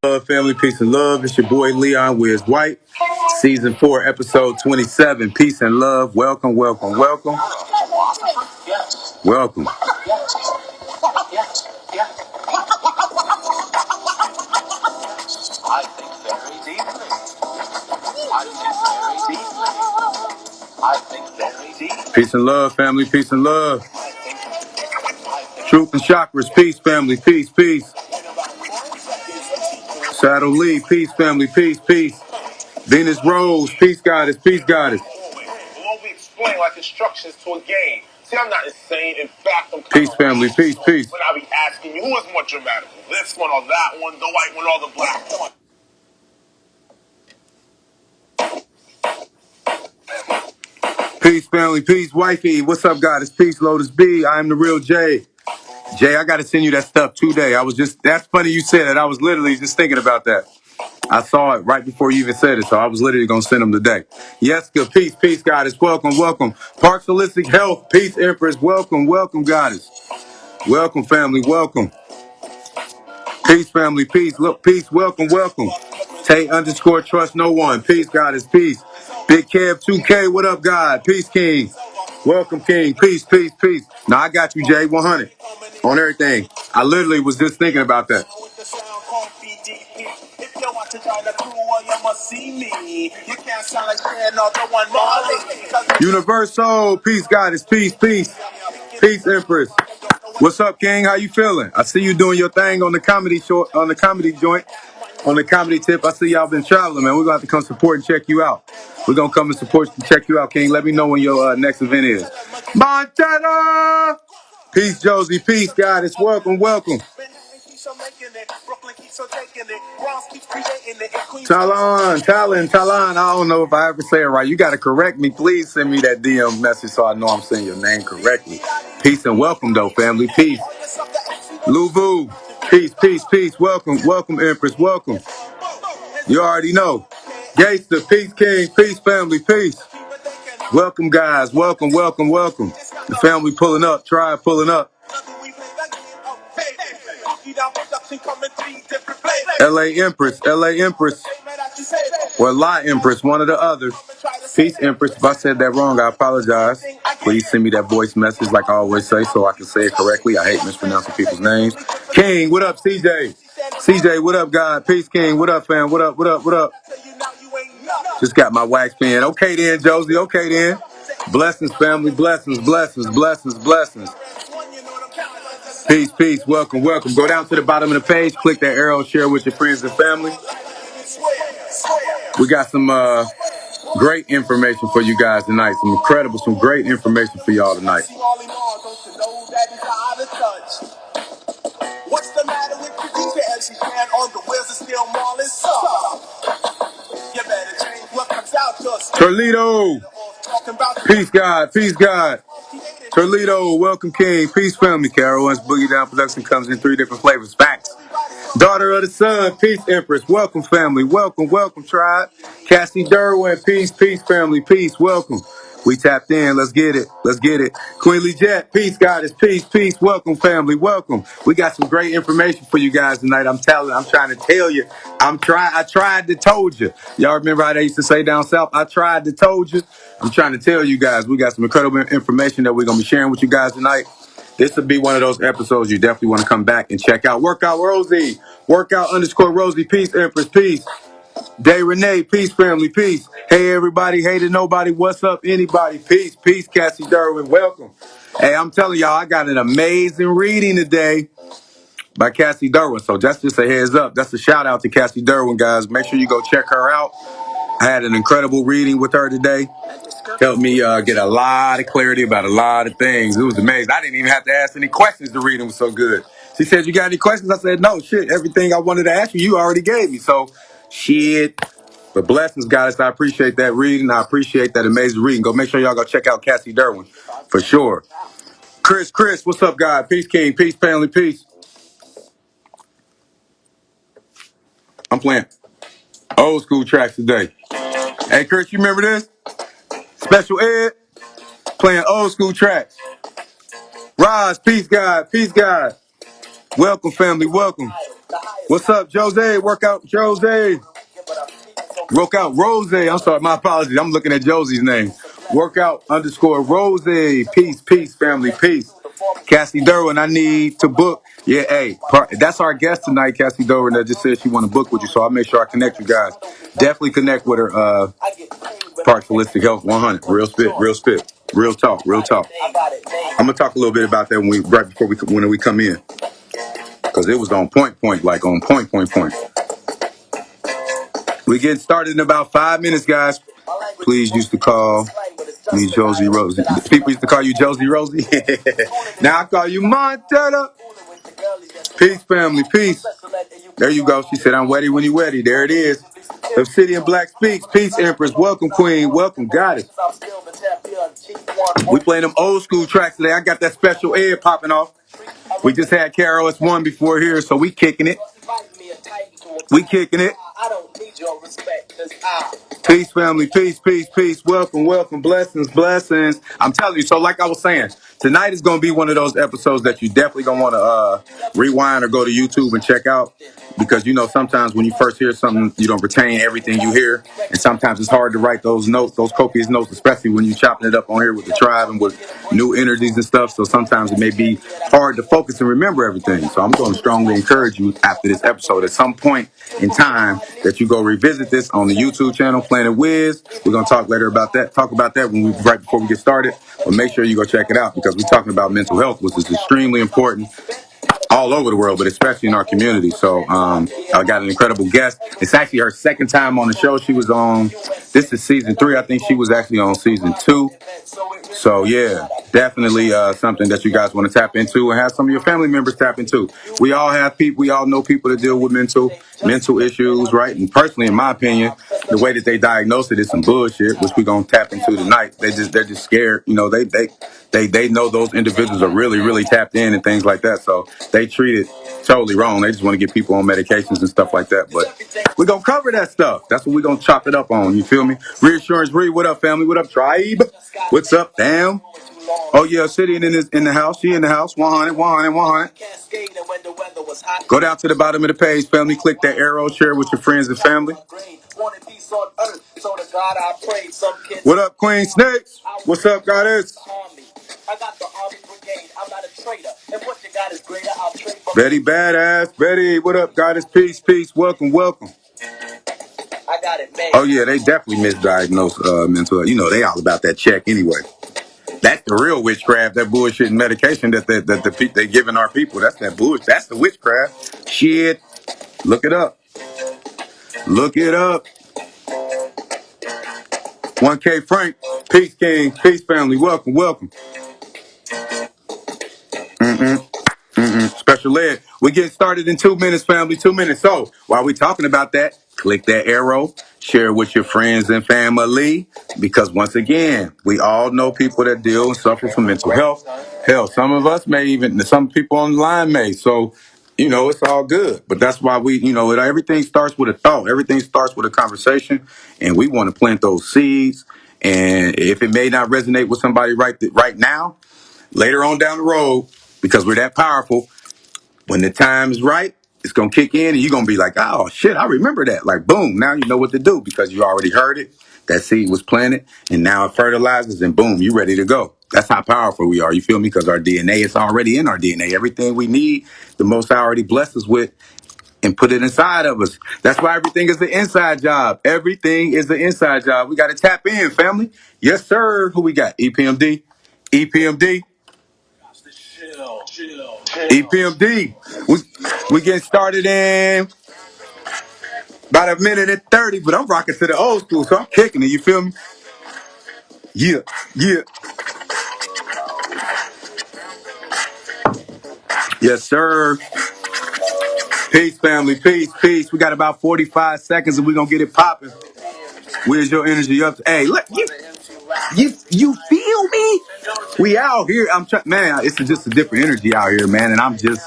Family, peace and love. It's your boy Leon Wiz White, season 4, episode 27. Peace and love. Welcome, welcome, welcome. Welcome. I think very deeply. I think very deeply. Peace and love, family. Peace and love. Truth and chakras. Peace, family. Peace, peace. Saddle Lee. Peace, family. Peace, peace. Venus Rose. Peace, goddess. Peace, goddess. Won't be explained like instructions to a game. See, I'm not insane. In fact, I'm peace, family. Peace, peace. When I be asking you, who is more dramatic? This one or that one, the white one or the black one? Peace, family. Peace, wifey. What's up, goddess? Peace, Lotus B. I am the real Jay. Jay, I got to send you that stuff today. That's funny you said it. I was literally just thinking about that. I saw it right before you even said it, so I was literally going to send them today. Yeska, peace, peace, goddess. Welcome, welcome. Parks Holistic Health, peace, Empress. Welcome, welcome, goddess. Welcome, family. Welcome. Peace, family. Peace. Look, peace. Welcome, welcome. Tay _ trust no one. Peace, goddess. Peace. Big Kev 2K. What up, God? Peace, King. Welcome, King. Peace, peace, peace. Now I got you, Jay. 100 on everything. I literally was just thinking about that. Universal. Peace, goddess. Peace, peace. Peace, Empress. What's up, King? How you feeling? I see you doing your thing on the comedy joint, on the comedy tip. I see y'all been traveling, man. We're gonna have to come support and check you out. We're gonna come and support and check you out, King. Let me know when your next event is. Montana! Peace, Josie. Peace, goddess. Welcome, welcome. Talon. I don't know if I ever say it right. You got to correct me. Please send me that DM message so I know I'm saying your name correctly. Peace and welcome, though, family. Peace. Luvu. Peace, peace, peace. Welcome, welcome, Empress. Welcome. You already know. Gangsta, peace, King. Peace, family. Peace. Welcome, guys. Welcome, welcome, welcome. The family pulling up. Tribe pulling up. LA Empress, or La Empress, one or the other. Peace, Empress. If I said that wrong, I apologize. Please send me that voice message like I always say so I can say it correctly. I hate mispronouncing people's names. King, what up, CJ? CJ, what up, God? Peace, King. What up, fam? What up, what up, what up? Just got my wax pen. Okay then, Josie. Okay then. Blessings, family. Blessings, blessings, blessings, blessings. Peace, peace. Welcome, welcome. Go down to the bottom of the page. Click that arrow. Share with your friends and family. We got some great information for you guys tonight. Some great information for y'all tonight. What's the matter with producer as she ran on the wheels of steel Marlin You better change what comes out to us. Toledo. Peace, God. Peace, God. Toledo, welcome, King. Peace, family. Carol, once Boogie Down Production comes in 3 different flavors. Facts. Daughter of the Sun, peace, Empress. Welcome, family. Welcome, welcome, tribe. Cassie Derwin, peace, peace, family. Peace, welcome. We tapped in. Let's get it. Let's get it. Queen Lee Jet, peace, goddess. Peace, peace. Welcome, family. Welcome. We got some great information for you guys tonight. I'm trying to tell you. I tried to told you. Y'all remember how they used to say down south? I tried to told you. I'm trying to tell you guys. We got some incredible information that we're going to be sharing with you guys tonight. This will be one of those episodes you definitely want to come back and check out. Workout Rosie. Workout _ Rosie. Peace, Empress. Peace. Day Renee. Peace, family. Peace. Hey, everybody. Hey to nobody. What's up, anybody? Peace. Peace, Cassie Derwin. Welcome. Hey, I'm telling y'all, I got an amazing reading today by Cassie Derwin. So that's just a heads up. That's a shout out to Cassie Derwin, guys. Make sure you go check her out. I had an incredible reading with her today. Helped me get a lot of clarity about a lot of things. It was amazing. I didn't even have to ask any questions. The reading was so good. She said, you got any questions? I said, no, shit. Everything I wanted to ask you, you already gave me. So, shit. But blessings, guys. I appreciate that reading. I appreciate that amazing reading. Go make sure y'all go check out Cassie Derwin. For sure. Chris, what's up, God? Peace, King. Peace, family. Peace. I'm playing old school tracks today. Hey, Chris, you remember this? Special Ed. Playing old school tracks. Roz, peace, God. Peace, God. Welcome, family. Welcome. What's up, Jose? Workout Jose. Workout Rose. I'm sorry, my apologies. I'm looking at Josie's name. Workout _ Rose. Peace, family, peace. Cassie Derwin, I need to book. Yeah, hey, that's our guest tonight, Cassie Derwin, that just said she want to book with you. So I'll make sure I connect you guys. Definitely connect with her. Parks Holistic Health 100. Real spit. Real talk. I'm gonna talk a little bit about that right before when we come in, because it was on point, like on point. We get started in about 5 minutes, guys. Please used to call me Josie Rosie. People used to call you Josie Rosie. Now I call you Montana. Peace, family, peace. There you go. She said, I'm ready when you ready. There it is. Obsidian Black speaks. Peace, Empress. Welcome, Queen. Welcome, Goddess. We playing them old school tracks today. I got that special ed popping off. We just had KROS-One before here, so we kicking it. Peace, family. Peace. Welcome. Blessings. I'm telling you. So like I was saying, tonight is going to be one of those episodes that you definitely going to want to rewind or go to YouTube and check out. Because, sometimes when you first hear something, you don't retain everything you hear. And sometimes it's hard to write those notes, those copious notes, especially when you're chopping it up on here with the tribe and with new energies and stuff. So sometimes it may be hard to focus and remember everything. So I'm going to strongly encourage you after this episode at some point in time that you go revisit this on the YouTube channel, planetwiz. We're going to talk about that right before we get started. But make sure you go check it out, because we're talking about mental health, which is extremely important all over the world, but especially in our community. So I got an incredible guest. It's actually her second time on the show. She was on, this is season 3. I think she was actually on season 2. So yeah, definitely something that you guys want to tap into and have some of your family members tap into. We all know people that deal with mental issues, right? And personally, in my opinion, the way that they diagnose it is some bullshit, which we're gonna tap into tonight. They're just scared. They know those individuals are really, really tapped in and things like that. So they treat it totally wrong. They just want to get people on medications and stuff like that. But we're going to cover that stuff. That's what we're going to chop it up on. You feel me? Reassurance Read. What up, family? What up, tribe? What's up, damn? Oh, yeah, Obsidian in the house. She in the house. 100. Go down to the bottom of the page, family. Click that arrow. Share it with your friends and family. What up, Queen Snakes? What's up, Goddess? I got the army brigade. I'm not a traitor. And what you got is greater. I'll trade for Betty Badass. Betty, what up, Goddess? Peace. Welcome. I got it, man. Oh yeah, they definitely misdiagnosed mental health. They all about that check anyway. That's the real witchcraft, that bullshit and medication that they giving our people. That's that bullshit. That's the witchcraft. Shit. Look it up. 1K Frank. Peace, King. Peace, family. Welcome. Special ed. We get started in 2 minutes, family. 2 minutes. So while we talking about that, click that arrow, share it with your friends and family. Because once again, we all know people that deal and suffer from mental health. Hell, some of us some people on the line may. So, it's all good. But that's why everything starts with a thought. Everything starts with a conversation. And we want to plant those seeds. And if it may not resonate with somebody right now, later on down the road, because we're that powerful, when the time is right, it's going to kick in and you're going to be like, oh, shit, I remember that. Like, boom, now you know what to do because you already heard it. That seed was planted and now it fertilizes and boom, you're ready to go. That's how powerful we are. You feel me? Because our DNA is already in our DNA. Everything we need, the Most High already blessed us with and put it inside of us. That's why everything is the inside job. Everything is the inside job. We got to tap in, family. Yes, sir. Who we got? EPMD. EPMD. We getting started in about 1:30, but I'm rocking to the old school, so I'm kicking it. You feel me? Yeah. Yes, sir. Peace, family. Peace. We got about 45 seconds, and we're gonna get it popping. Where's your energy up? Hey, look, you feel me? We out here. Man. It's just a different energy out here, man, and I'm just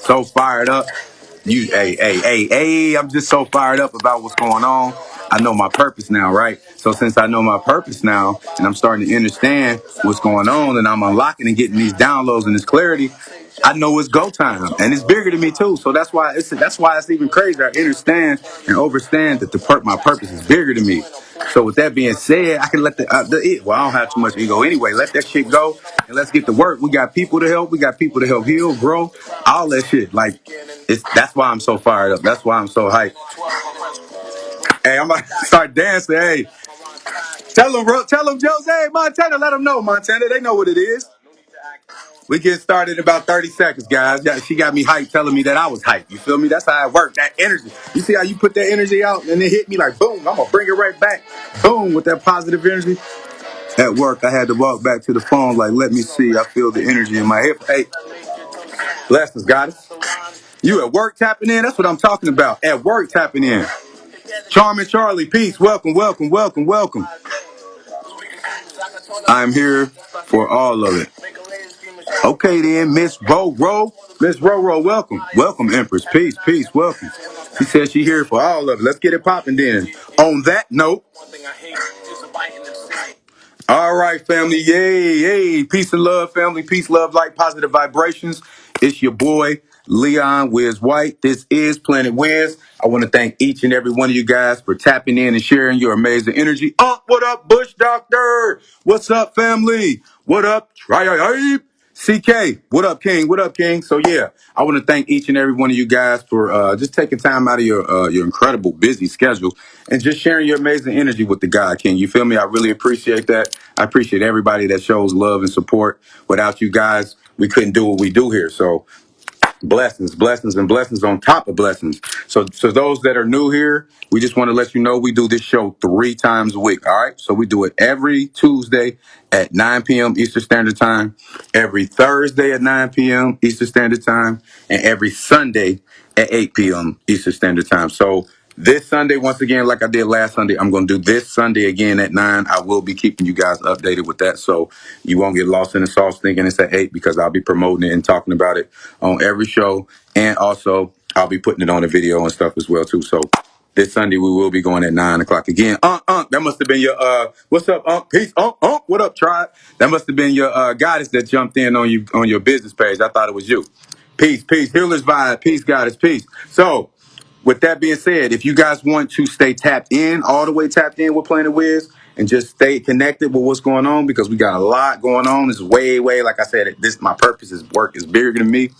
so fired up. I'm just so fired up about what's going on. I know my purpose now, right? So since I know my purpose now, and I'm starting to understand what's going on, and I'm unlocking and getting these downloads and this clarity, I know it's go time, and it's bigger than me too. So that's why it's even crazier. I understand and understand that my purpose is bigger than me. So with that being said, I can let well, I don't have too much ego anyway. Let that shit go and let's get to work. We got people to help. We got people to help heal, grow, all that shit. Like that's why I'm so fired up. That's why I'm so hyped. Hey, I'm about to start dancing. Hey, tell them, Jose Montana. Let them know, Montana. They know what it is. We get started in about 30 seconds, guys. She got me hyped, telling me that I was hyped. You feel me? That's how it worked. That energy. You see how you put that energy out and it hit me like boom. I'm gonna bring it right back. Boom, with that positive energy. At work, I had to walk back to the phone like, let me see. I feel the energy in my hip. Hey, blessings, goddess. You at work tapping in? That's what I'm talking about. At work tapping in. Charming Charlie, peace. Welcome, welcome, welcome, welcome. I'm here for all of it. Okay then, Miss Roro. Miss Roro, welcome. Welcome, Empress. Peace, peace, welcome. She said she here for all of it. Let's get it popping then. On that note, all right, family. Yay, yay. Peace and love, family. Peace, love, light, positive vibrations. It's your boy, Leon Wiz White. This is Planet Wiz. I want to thank each and every one of you guys for tapping in and sharing your amazing energy. What up, Bush Doctor? What's up, family? What up, Tribe? CK, what up, King? What up, King? So yeah, I want to thank each and every one of you guys for just taking time out of your incredible busy schedule and just sharing your amazing energy with the God King. You feel me? I really appreciate that. I appreciate everybody that shows love and support. Without you guys, we couldn't do what we do here. So blessings, blessings, and blessings on top of blessings. So those that are new here, we just want to let you know we do this show 3 times a week. All right. So we do it every Tuesday at 9 p.m. Eastern Standard Time, every Thursday at 9 p.m. Eastern Standard Time, and every Sunday at 8 p.m. Eastern Standard Time. So this Sunday, once again, like I did last Sunday, I'm going to do this Sunday again at 9. I will be keeping you guys updated with that, so you won't get lost in the sauce thinking it's at 8 because I'll be promoting it and talking about it on every show. And also, I'll be putting it on a video and stuff as well, too. So this Sunday, we will be going at 9 o'clock again. That must have been your, what's up, Peace, what up, tribe? That must have been your goddess that jumped in on you on your business page. I thought it was you. Peace, peace, healers vibe, peace, goddess, peace. So, with that being said, if you guys want to stay tapped in, all the way tapped in with Planet Wiz, and just stay connected with what's going on, because we got a lot going on. It's way, like I said, my purpose is work is bigger than me.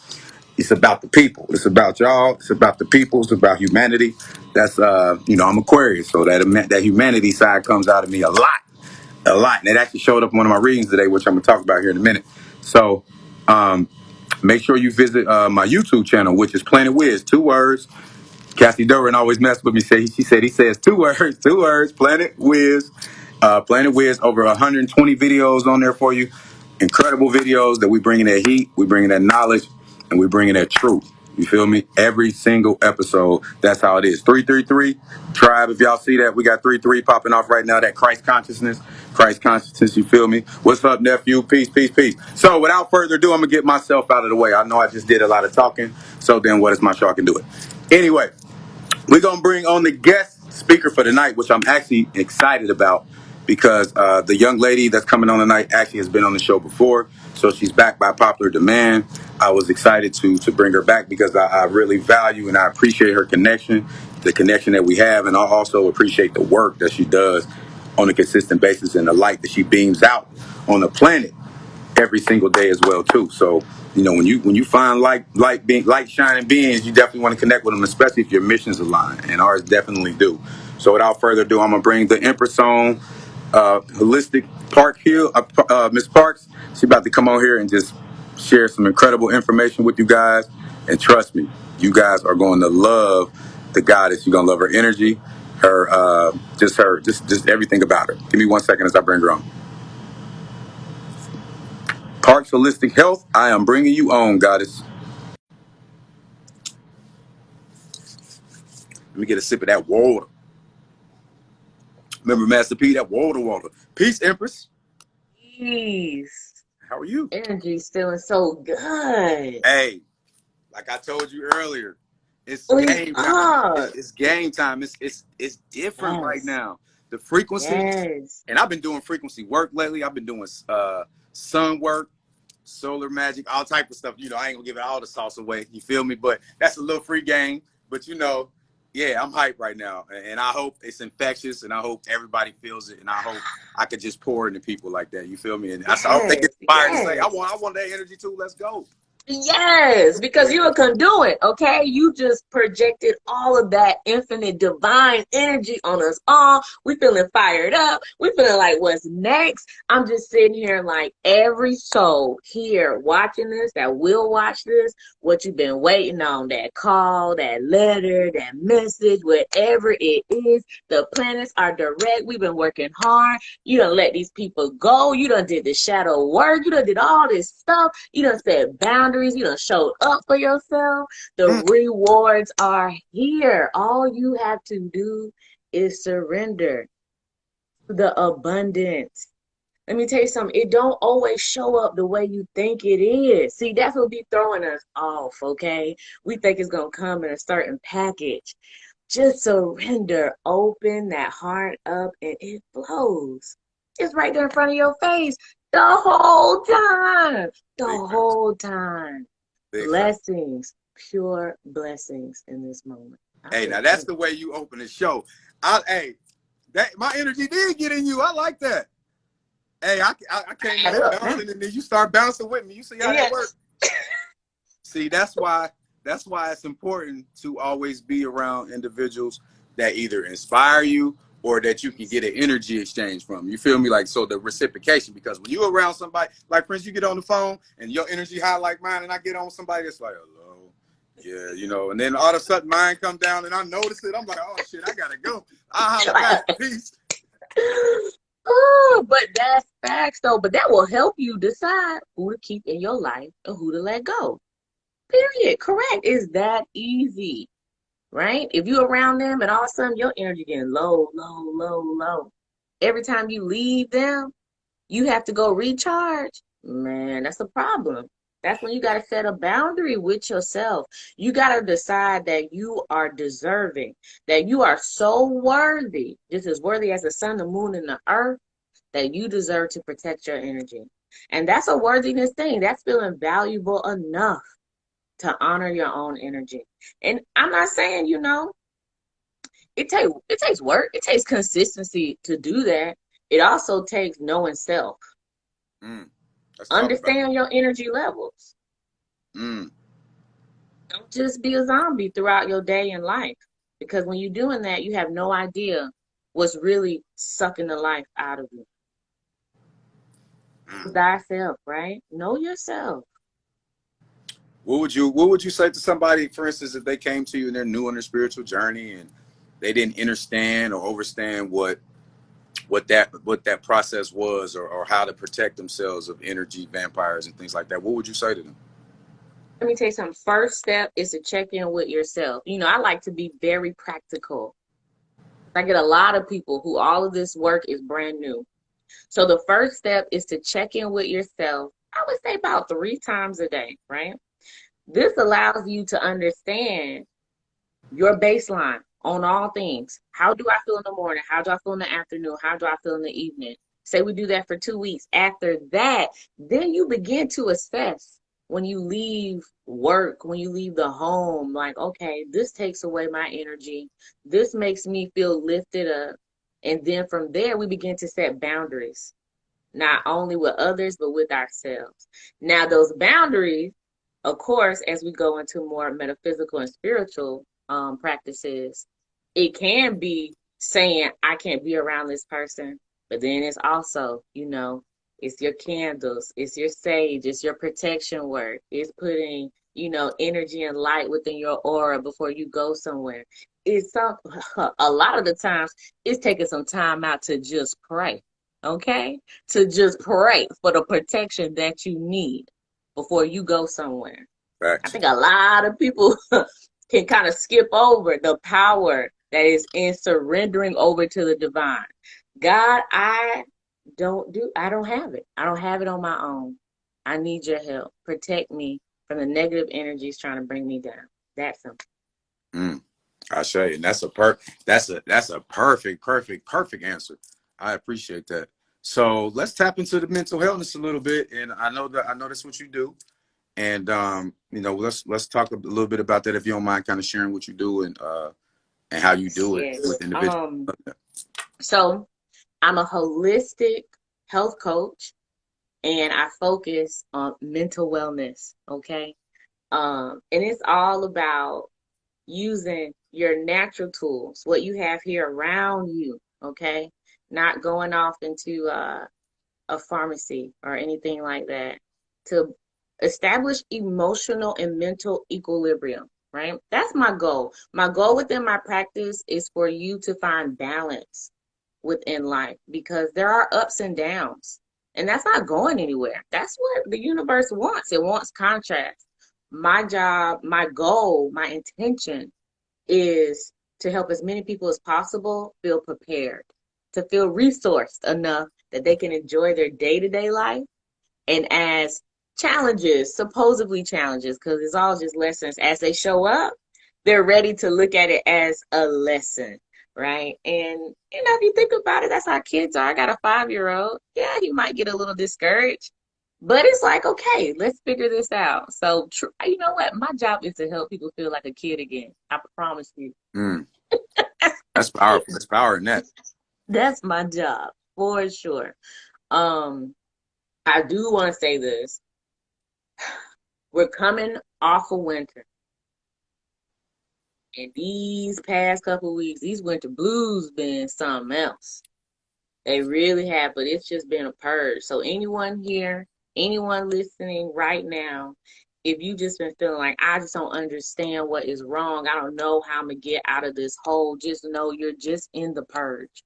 It's about the people. It's about y'all. It's about the people. It's about humanity. That's I'm Aquarius, so that humanity side comes out of me a lot. And it actually showed up in one of my readings today, which I'm gonna talk about here in a minute. So make sure you visit my YouTube channel, which is Planet Wiz, 2 words. Cassie Duran always messed with me. He says 2 words, Planet Wiz. Planet Wiz, over 120 videos on there for you. Incredible videos that we bring in that heat, we bring in that knowledge, and we bring in that truth. You feel me? Every single episode, that's how it is. 333 Tribe, if y'all see that, we got 33 popping off right now. That Christ consciousness, you feel me? What's up, nephew? Peace, peace, peace. So without further ado, I'm going to get myself out of the way. I know I just did a lot of talking, so then what is my show? I can do it. Anyway, we're going to bring on the guest speaker for tonight, which I'm actually excited about because the young lady that's coming on tonight actually has been on the show before. So she's back by popular demand. I was excited to bring her back because I really value and I appreciate her connection, the connection that we have. And I also appreciate the work that she does on a consistent basis and the light that she beams out on the planet every single day as well too. So when you find light shining beings, you definitely want to connect with them, especially if your missions align, and ours definitely do. So without further ado, I'm gonna bring the Empress on, holistic Park Hill, Miss Parks. She's about to come on here and just share some incredible information with you guys. And trust me, you guys are going to love the goddess. You're gonna love her energy, just everything about her. Give me 1 second as I bring her on. Parks Holistic Health, I am bringing you on, goddess. Let me get a sip of that water. Remember, Master P, that water. Peace, Empress. Peace. How are you? Energy's feeling so good. Hey, like I told you earlier, it's game time. It's game time. It's different right now. The frequency, and I've been doing frequency work lately. I've been doing sun work, solar magic, all type of stuff. You know, I ain't gonna give it all the sauce away. You feel me? But that's a little free game. But you know, yeah, I'm hyped right now, and I hope it's infectious, and I hope everybody feels it, and I hope I could just pour into people like that. You feel me? And I hope they get Yes, inspired to say, yes. I want that energy too. Let's go. Yes, because you're a conduit, okay? You just projected all of that infinite divine energy on us all. We feeling fired up. We feeling like what's next? I'm just sitting here like every soul here watching this, that will watch this, what you've been waiting on, that call, that letter, that message, whatever it is. The planets are direct. We've been working hard. You done let these people go. You done did the shadow work. You done did all this stuff. You done set boundaries. You done showed up for yourself. The rewards are here. All you have to do is surrender to the abundance. Let me tell you something. It don't always show up the way you think it is. See, that's what be throwing us off, okay? We think it's going to come in a certain package. Just surrender, open that heart up, and it flows. It's right there in front of your face the whole time. The Big facts. whole time. Big facts. Blessings, pure blessings in this moment. Hey, now that's the way you open the show. Hey, that my energy did get in you. I like that. Hey, I came in bouncing, and then you start bouncing with me. You see how that works? See, that's why it's important to always be around individuals that either inspire you or that you can get an energy exchange from. You feel me? Like, so the reciprocation, because when you're around somebody, like Prince, you get on the phone and your energy high like mine, and I get on somebody that's like, hello. Yeah, you know, and then all of a sudden mine come down and I notice it. I'm like, oh shit, I gotta go. I'll holler back. Peace. Oh, but that's facts though. But that will help you decide who to keep in your life and who to let go. Period. Correct. It's that easy, right? If you're around them and all of a sudden your energy getting low, low, low, low. Every time you leave them, you have to go recharge. Man, that's a problem. That's when you got to set a boundary with yourself. You got to decide that you are deserving, that you are so worthy, just as worthy as the sun, the moon, and the earth, that you deserve to protect your energy. And that's a worthiness thing. That's feeling valuable enough to honor your own energy. And I'm not saying, it takes work. It takes consistency to do that. It also takes knowing self. Understand your energy levels. Don't just be a zombie throughout your day and life. Because when you're doing that, you have no idea what's really sucking the life out of you. Thyself, right? Know yourself. What would you say to somebody, for instance, if they came to you and they're new on their spiritual journey and they didn't understand or understand what that process was, or how to protect themselves of energy vampires and things like that? What would you say to them? Let me tell you something. First step is to check in with yourself. I like to be very practical. I get a lot of people who all of this work is brand new. So the first step is to check in with yourself. I would say about 3 times a day, right? This allows you to understand your baseline on all things. How do I feel in the morning? How do I feel in the afternoon? How do I feel in the evening? Say we do that for 2 weeks. After that, then you begin to assess when you leave work, when you leave the home, like, okay, this takes away my energy. This makes me feel lifted up. And then from there, we begin to set boundaries, not only with others, but with ourselves. Now, those boundaries, of course, as we go into more metaphysical and spiritual practices, it can be saying, I can't be around this person. But then it's also, it's your candles, it's your sage, it's your protection work, it's putting, energy and light within your aura before you go somewhere. It's a lot of the times it's taking some time out to just pray, okay? To just pray for the protection that you need before you go somewhere. Facts. I think a lot of people can kind of skip over the power that is in surrendering over to the divine. God, I don't have it. I don't have it on my own. I need your help. Protect me from the negative energies trying to bring me down. That's simple. I say, and that's a perfect answer. I appreciate that. So let's tap into the mental wellness a little bit. And I know that's what you do. And you know, let's talk a little bit about that if you don't mind kind of sharing what you do and how you do it Yes. with individuals. So I'm a holistic health coach and I focus on mental wellness. Okay. And it's all about using your natural tools, what you have here around you. Okay. Not going off into a pharmacy or anything like that to establish emotional and mental equilibrium, right? That's my goal. My goal within my practice is for you to find balance within life because there are ups and downs, and that's not going anywhere. That's what the universe wants. It wants contrast. My job, my goal, my intention is to help as many people as possible feel prepared, to feel resourced enough that they can enjoy their day-to-day life. And as challenges, supposedly challenges, because it's all just lessons, as they show up, they're ready to look at it as a lesson, right? And you know, if you think about it, that's how kids are. I got a 5-year-old. Yeah, he might get a little discouraged, but it's like, okay, let's figure this out. So, you know what? My job is to help people feel like a kid again. I promise you. Mm, that's powerful. That's power in that. That's my job for sure. Um, I do want to say this. We're coming off of winter. And these past couple of weeks, these winter blues been something else. They really have, but it's just been a purge. So anyone here, anyone listening right now, if you just been feeling like I just don't understand what is wrong, I don't know how I'm gonna get out of this hole, just know you're just in the purge.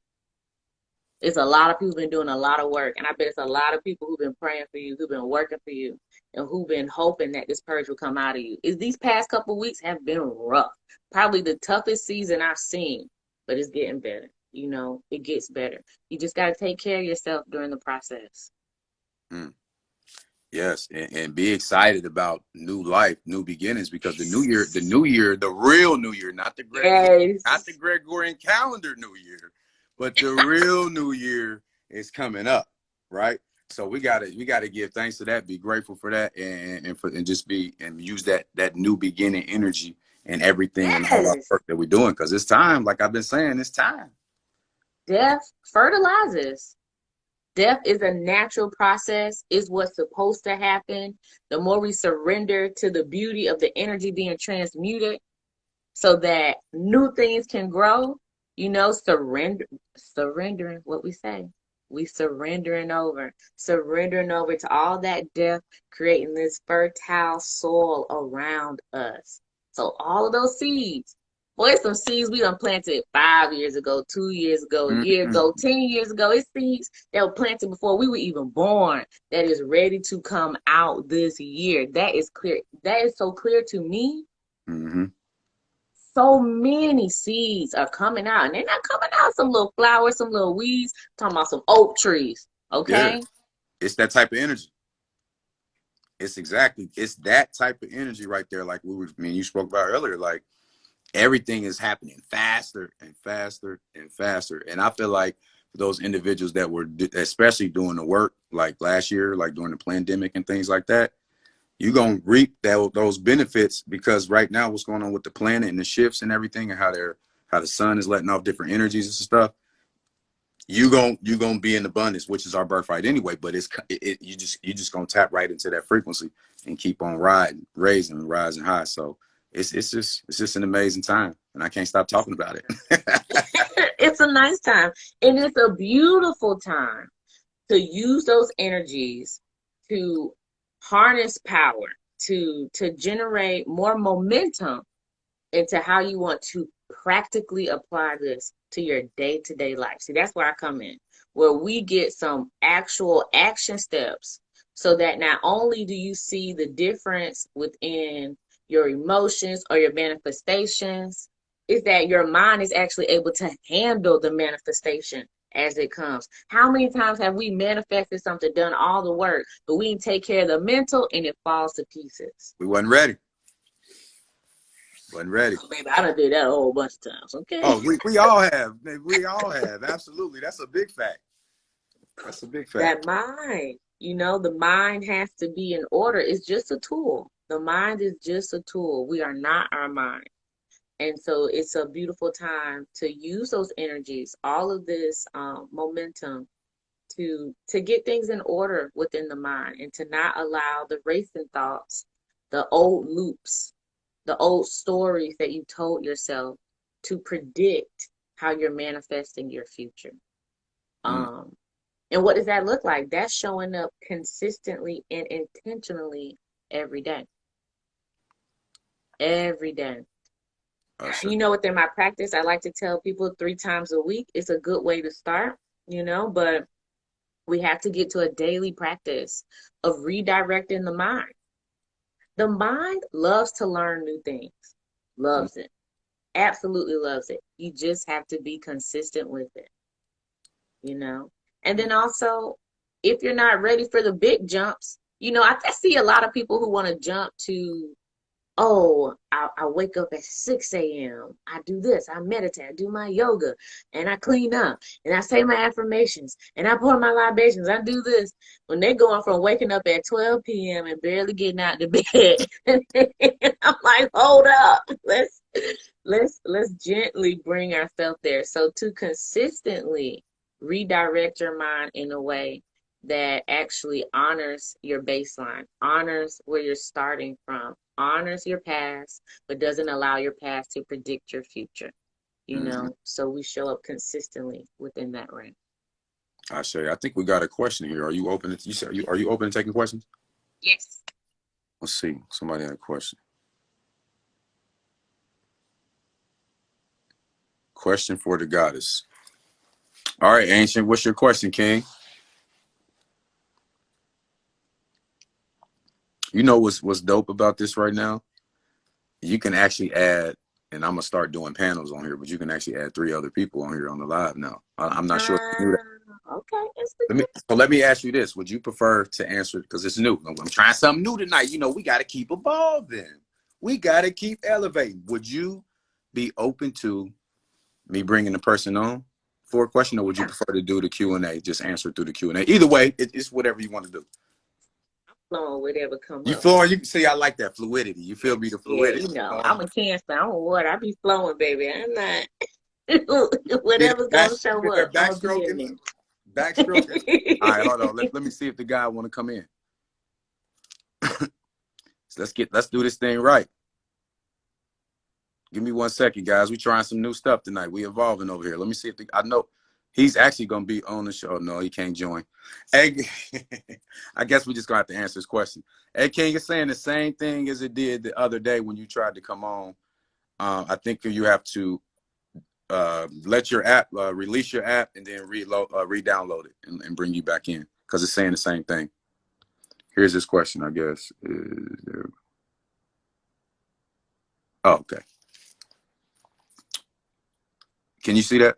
It's a lot of people been doing a lot of work, and I bet it's a lot of people who've been praying for you, who've been working for you, and who've been hoping that this purge will come out of you. Is these past couple of weeks have been rough, probably the toughest season I've seen, but it's getting better. You know, it gets better. You just got to take care of yourself during the process. Mm. Yes, and be excited about new life, new beginnings, because the new year, the real new year, not the Yes. Gregorian calendar new year, but the real new year is coming up, right? So we gotta give thanks to that, be grateful for that, and just be and use that new beginning energy and everything and all our Yes. work that we're doing, because it's time. Like I've been saying, it's time. Death fertilizes. Death is a natural process, is what's supposed to happen. The more we surrender to the beauty of the energy being transmuted so that new things can grow, you know, surrendering what we say. We surrendering over to all that death, creating this fertile soil around us. So all of those seeds, boy, some seeds we done planted 5 years ago, 2 years ago, a year Mhm. ago, 10 years ago. It's seeds that were planted before we were even born that is ready to come out this year. That is clear. That is so clear to me. Mhm. So many seeds are coming out, and they're not coming out some little flowers, some little weeds. I'm talking about some oak trees, Yeah, okay? it's that type of energy. It's that type of energy right there. Like me and you spoke about earlier. Like everything is happening faster and faster and faster. And I feel like for those individuals that were especially doing the work like last year, like during the pandemic and things like that, you're going to reap those benefits, because right now what's going on with the planet and the shifts and everything and how the sun is letting off different energies and stuff, you gonna be in abundance, which is our birthright anyway. But you just gonna tap right into that frequency and keep on rising high. So it's just an amazing time, and I can't stop talking about it. It's a nice time, and it's a beautiful time to use those energies to harness power, to generate more momentum into how you want to practically apply this to your day-to-day life. See, that's where I come in, where we get some actual action steps so that not only do you see the difference within your emotions or your manifestations, is that your mind is actually able to handle the manifestation as it comes. How many times have we manifested something, done all the work, but we didn't take care of the mental and it falls to pieces? We wasn't ready. Wasn't ready. Oh, baby, I done did that a whole bunch of times, okay? Oh, we all have. We all have. Absolutely. That's a big fact. That's a big That fact. mind, the mind has to be in order. It's just a tool. The mind is just a tool. We are not our mind. And so it's a beautiful time to use those energies, all of this momentum to get things in order within the mind and to not allow the racing thoughts, the old loops, the old stories that you told yourself to predict how you're manifesting your future. Mm. Um, and what does that look like? That's showing up consistently and intentionally every day. Every day. Usher. Within my practice, I like to tell people 3 times a week is a good way to start, but we have to get to a daily practice of redirecting the mind. The mind loves to learn new things, Mm. loves it, absolutely loves it. You just have to be consistent with it, you know? And Mm. then also, if you're not ready for the big jumps, I see a lot of people who want to jump to, oh, I wake up at 6 a.m. I do this, I meditate, I do my yoga, and I clean up, and I say my affirmations, and I pour my libations, I do this. When they're going from waking up at 12 p.m. and barely getting out of bed, I'm like, hold up, let's gently bring ourselves there. So to consistently redirect your mind in a way that actually honors your baseline, honors where you're starting from, honors your past, but doesn't allow your past to predict your future, Mhm. So we show up consistently within that range. I say, I think we got a question here. Are you open? You said, are you open to taking questions? Yes. Let's see. Somebody had a question. Question for the goddess. All right, Ancient. What's your question, King? You know what's dope about this right now? You can actually add, and I'm gonna start doing panels on here, but you can actually add 3 other people on here on the live now. I'm not sure if you knew that. Okay, it's the Let me ask you this: would you prefer to answer because it's new? I'm trying something new tonight. We got to keep evolving. We got to keep elevating. Would you be open to me bringing the person on for a question, or would you prefer to do the Q&A? Just answer through the Q&A. Either way, it's whatever you want to do. flowing, whatever come You up. flow. You can see I like that fluidity. You feel me? The Yeah, fluidity. I'm a Cancer. I'm a water. I be flowing, baby. I'm not. See that Whatever's back, gonna show there up, I'm gonna be backstroking, in backstroking. All right, hold on. there. Let me see if the guy want to come in. So let's do this thing right. Give me 1 second, guys. We trying some new stuff tonight. We evolving over here. Let me see if I know he's actually gonna be on the show. No, he can't join. Hey, I guess we just gonna have to answer this question. Hey, King is saying the same thing as it did the other day when you tried to come on. I think you have to let your app release your app and then re-download it and bring you back in because it's saying the same thing. Here's this question, I guess. Oh, okay. Can you see that?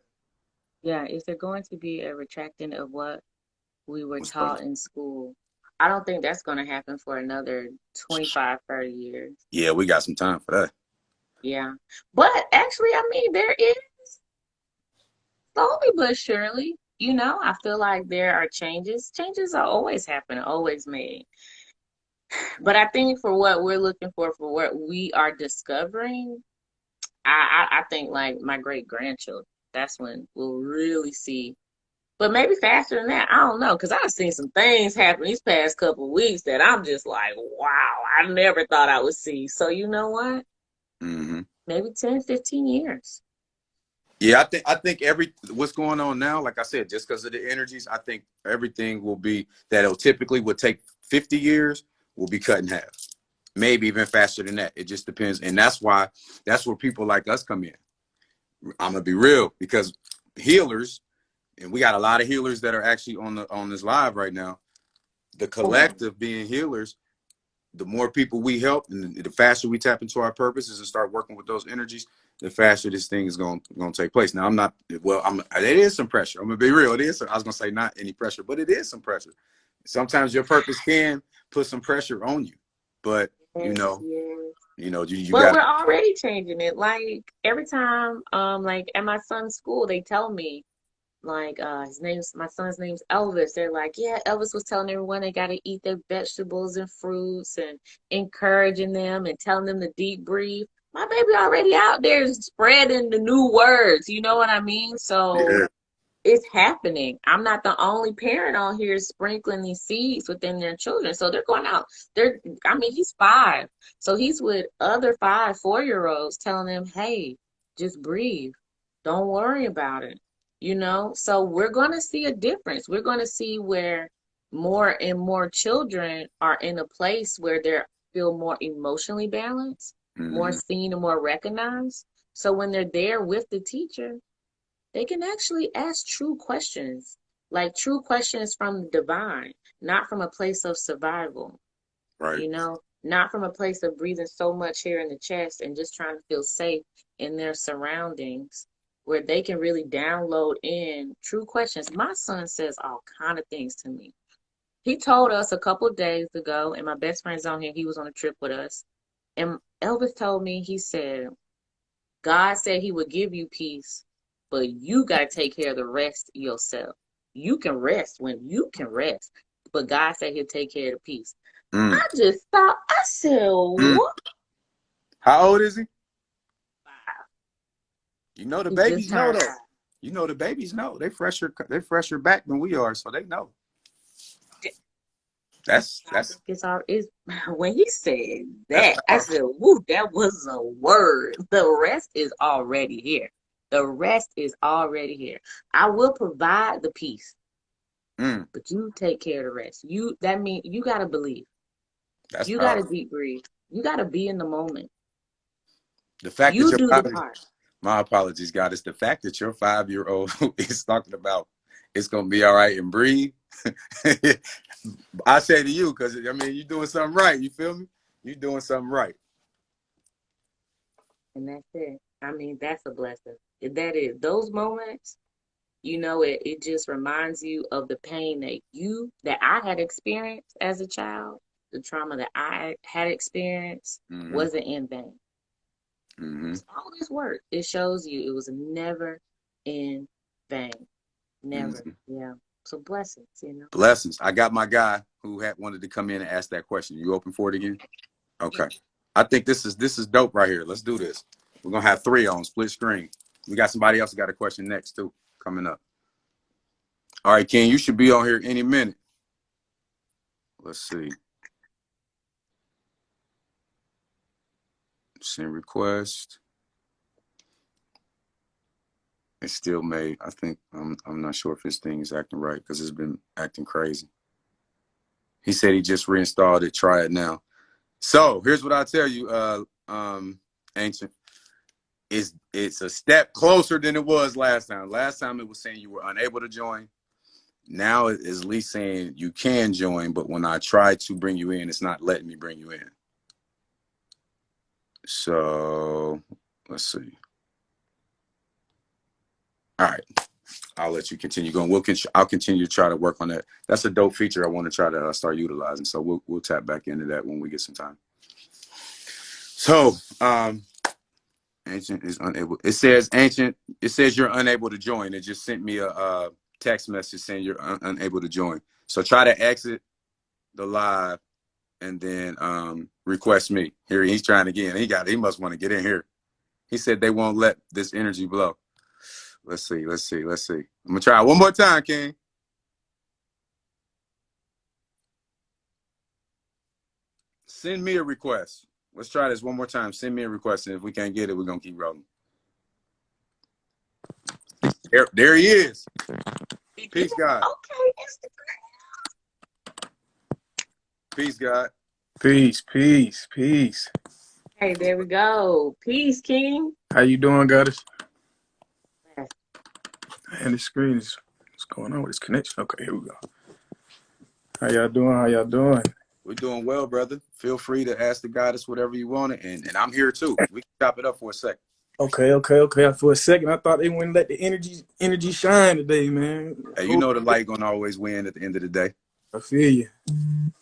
Yeah, is there going to be a retracting of what we were What's up? taught in school? I don't think that's going to happen for another 25, 30 years. Yeah, we got some time for that. Yeah. But actually, I mean, there is slowly but surely, I feel like there are changes. Changes are always happening, always made. But I think for what we're looking for what we are discovering, I think like my great grandchildren, that's when we'll really see. But maybe faster than that. I don't know. Because I've seen some things happen these past couple of weeks that I'm just like, wow, I never thought I would see. So you know what? Mm-hmm. Maybe 10, 15 years. Yeah, I think what's going on now, like I said, just because of the energies, I think everything will be that it'll typically would take 50 years will be cut in half. Maybe even faster than that. It just depends. And that's where people like us come in. I'm gonna be real because healers, and we got a lot of healers that are actually on this live right now. The collective being healers, the more people we help and the faster we tap into our purposes and start working with those energies, the faster this thing is going to take place. Now, it is some pressure. I'm going to be real. It is. I was going to say not any pressure, but it is some pressure. Sometimes your purpose can put some pressure on you, but Yes, yes. you But got we're to. already changing it. Like every time, like at my son's school, they tell me, Like my son's name's Elvis. They're like, yeah, Elvis was telling everyone they got to eat their vegetables and fruits and encouraging them and telling them to deep breathe. My baby already out there spreading the new words. You know what I mean? So Yeah. it's happening. I'm not the only parent on here sprinkling these seeds within their children. So they're going out. I mean, he's 5. So he's with other 4-year-olds telling them, hey, just breathe. Don't worry about it. So we're going to see a difference. We're going to see where more and more children are in a place where they feel more emotionally balanced, more Mm-hmm. seen and more recognized. So when they're there with the teacher, they can actually ask true questions, like true questions from the divine, not from a place of survival, Right. not from a place of breathing so much here in the chest and just trying to feel safe in their surroundings where they can really download in true questions. My son says all kind of things to me. He told us a couple of days ago, and my best friend's on here, he was on a trip with us. And Elvis told me, he said, God said he would give you peace, but you got to take care of the rest yourself. You can rest when you can rest, but God said he'll take care of the peace. Mm. I just thought, I said, Mm. what? How old is he? You know the He just babies know turned though. 5. You know the babies know. They fresher back than we are, so they know. That's I think it's when he said that's that, I powerful. said, woo, that was a word. The rest is already here. The rest is already here. I will provide the peace, Mm. but you take care of the rest. That means you gotta believe. That's You gotta powerful. deep breathe. You gotta be in the moment. The fact that You your do the 5 part. My apologies, God. It's the fact that your 5-year-old is talking about it's gonna be all right and breathe. I say to you, because I mean you're doing something right. You feel me? You're doing something right. And that's it. I mean, that's a blessing. That is those moments, it just reminds you of the pain that I had experienced as a child, the trauma that I had experienced Mm-hmm. wasn't in vain. Mm-hmm. All this work, it shows you it was never in vain. Never. Mm-hmm. Yeah. So blessings. Blessings. I got my guy who had wanted to come in and ask that question. You open for it again? Okay. I think this is dope right here. Let's do this. We're gonna have 3 on split screen. We got somebody else who got a question next too coming up. All right, Ken, you should be on here any minute. Let's see. Send request. It's still made. I think I'm not sure if his thing is acting right because it's been acting crazy. He said he just reinstalled it. Try it now. So here's what I tell you, Ancient. It's a step closer than it was last time. Last time it was saying you were unable to join. Now it is at least saying you can join, but when I try to bring you in, it's not letting me bring you in. So let's see. All right. I'll let you continue going. I'll continue to try to work on that. That's a dope feature I want to try to start utilizing. So we'll tap back into that when we get some time. So Ancient is unable. It says Ancient. It says you're unable to join. It just sent me a text message saying you're unable to join. So try to exit the live and then request me. Here he's trying again. He must want to get in here. He said they won't let this energy blow. Let's see. I'm gonna try one more time, King. Send me a request. Let's try this one more time. Send me a request, and if we can't get it, we're gonna keep rolling. There he is. Peace, God. Okay, Peace, God. Peace, peace, peace. hey, there we go. Peace, King. How you doing, Goddess? Yes. And the screen is what's going on with this connection. Okay, here we go. How y'all doing? How y'all doing? We're doing well, brother. Feel free to ask the goddess whatever you want, and I'm here too. We can chop it up for a second. Okay. For a second, I thought they wouldn't let the energy shine today, man. Hey, you know the light gonna always win at the end of the day. I feel you.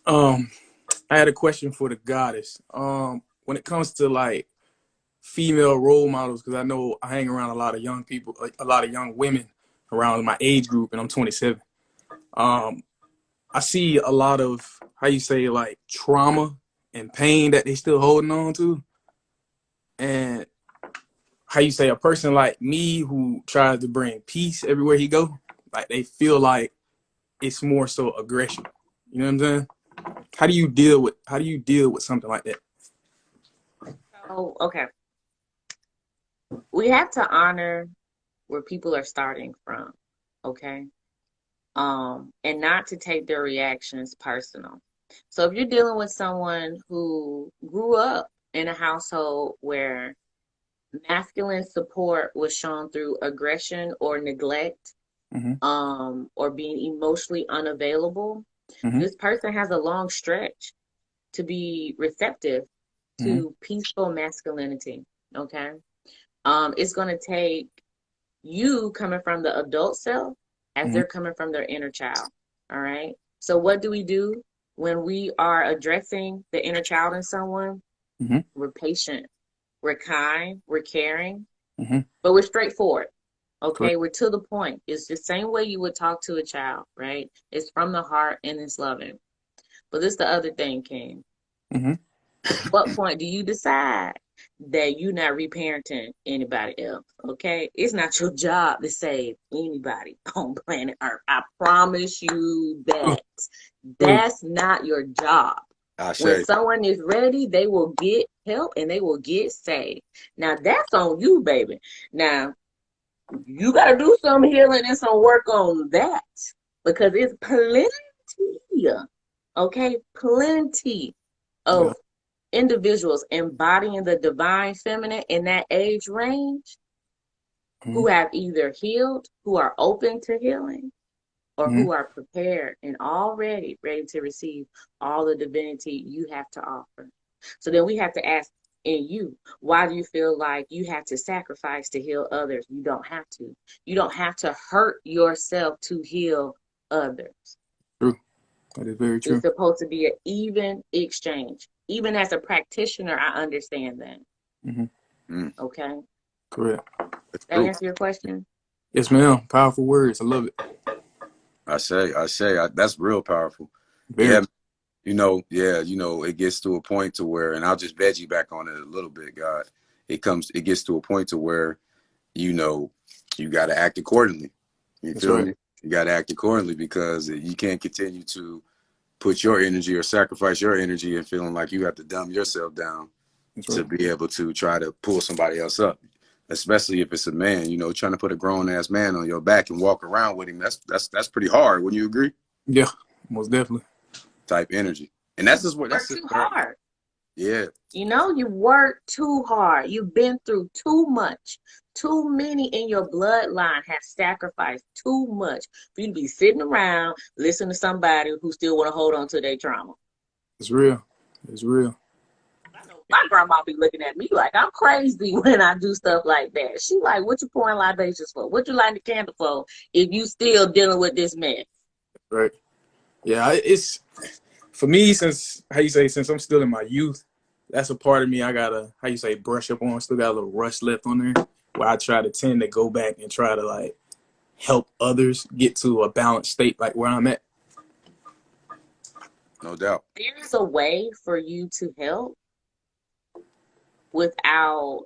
I had a question for the goddess. When it comes to like female role models, because I know I hang around a lot of young people, a lot of young women around my age group, and I'm 27. I see a lot of, how you say, like trauma and pain that they still holding on to. And how you say, a person like me who tries to bring peace everywhere he go, like they feel like it's more so aggression. You know what I'm saying? How do you deal with something like that? So, okay. We have to honor where people are starting from, okay? And not to take their reactions personal. So if you're dealing with someone who grew up in a household where masculine support was shown through aggression or neglect, Mm-hmm. or being emotionally unavailable, Mm-hmm. this person has a long stretch to be receptive Mm-hmm. to peaceful masculinity. Okay. It's going to take you coming from the adult self as Mm-hmm. they're coming from their inner child. All right. So what do we do when we are addressing the inner child in someone? Mm-hmm. We're patient, we're kind, we're caring, Mm-hmm. but we're straightforward. Okay, Correct. we're to the point. It's the same way you would talk to a child, right? It's from the heart and it's loving. But this the other thing, King. Mm-hmm. What point do you decide that you're not reparenting anybody else? Okay, it's not your job to save anybody on planet Earth. I promise you True. that. True. That's not your job. I When say. someone is ready, they will get help and they will get saved. Now that's on you, baby. Now you got to do some healing and some work on that because it's plenty, okay, plenty Yeah. of individuals embodying the divine feminine in that age range Mm-hmm. who have either healed, who are open to healing, or Mm-hmm. who are prepared and already ready to receive all the divinity you have to offer. So then we have to ask in you, why do you feel like you have to sacrifice to heal others? You don't have to. You don't have to hurt yourself to heal others. True. That is very It's true. supposed to be an even exchange. Even as a practitioner, I understand that. Mm-hmm. Mm, Okay. Correct. it's That true. answer your question? Yes, ma'am. Powerful words. I love it. That's real powerful. Very. Yeah, it gets to a point to where, and I'll just veg you back on it a little bit, God. It gets to a point to where, you know, you got to act accordingly. You That's feel right. me? You got to act accordingly because you can't continue to put your energy or sacrifice your energy and feeling like you have to dumb yourself down That's to right. be able to try to pull somebody else up. Especially if it's a man, trying to put a grown ass man on your back and walk around with him. That's pretty hard. Wouldn't you agree? Yeah. Most definitely. Type energy, and that's Work just too where, hard. yeah. You work too hard. You've been through too much. Too many in your bloodline have sacrificed too much for you to be sitting around listening to somebody who still want to hold on to their trauma. It's real. It's real. I know my grandma be looking at me like I'm crazy when I do stuff like that. She like, what you pouring libations for? What you lighting the candle for if you still dealing with this mess? Right. Yeah. It's for me, since I'm still in my youth, that's a part of me I gotta, brush up on. Still got a little rust left on there where I try to tend to go back and try to like help others get to a balanced state like where I'm at. No doubt. There's a way for you to help without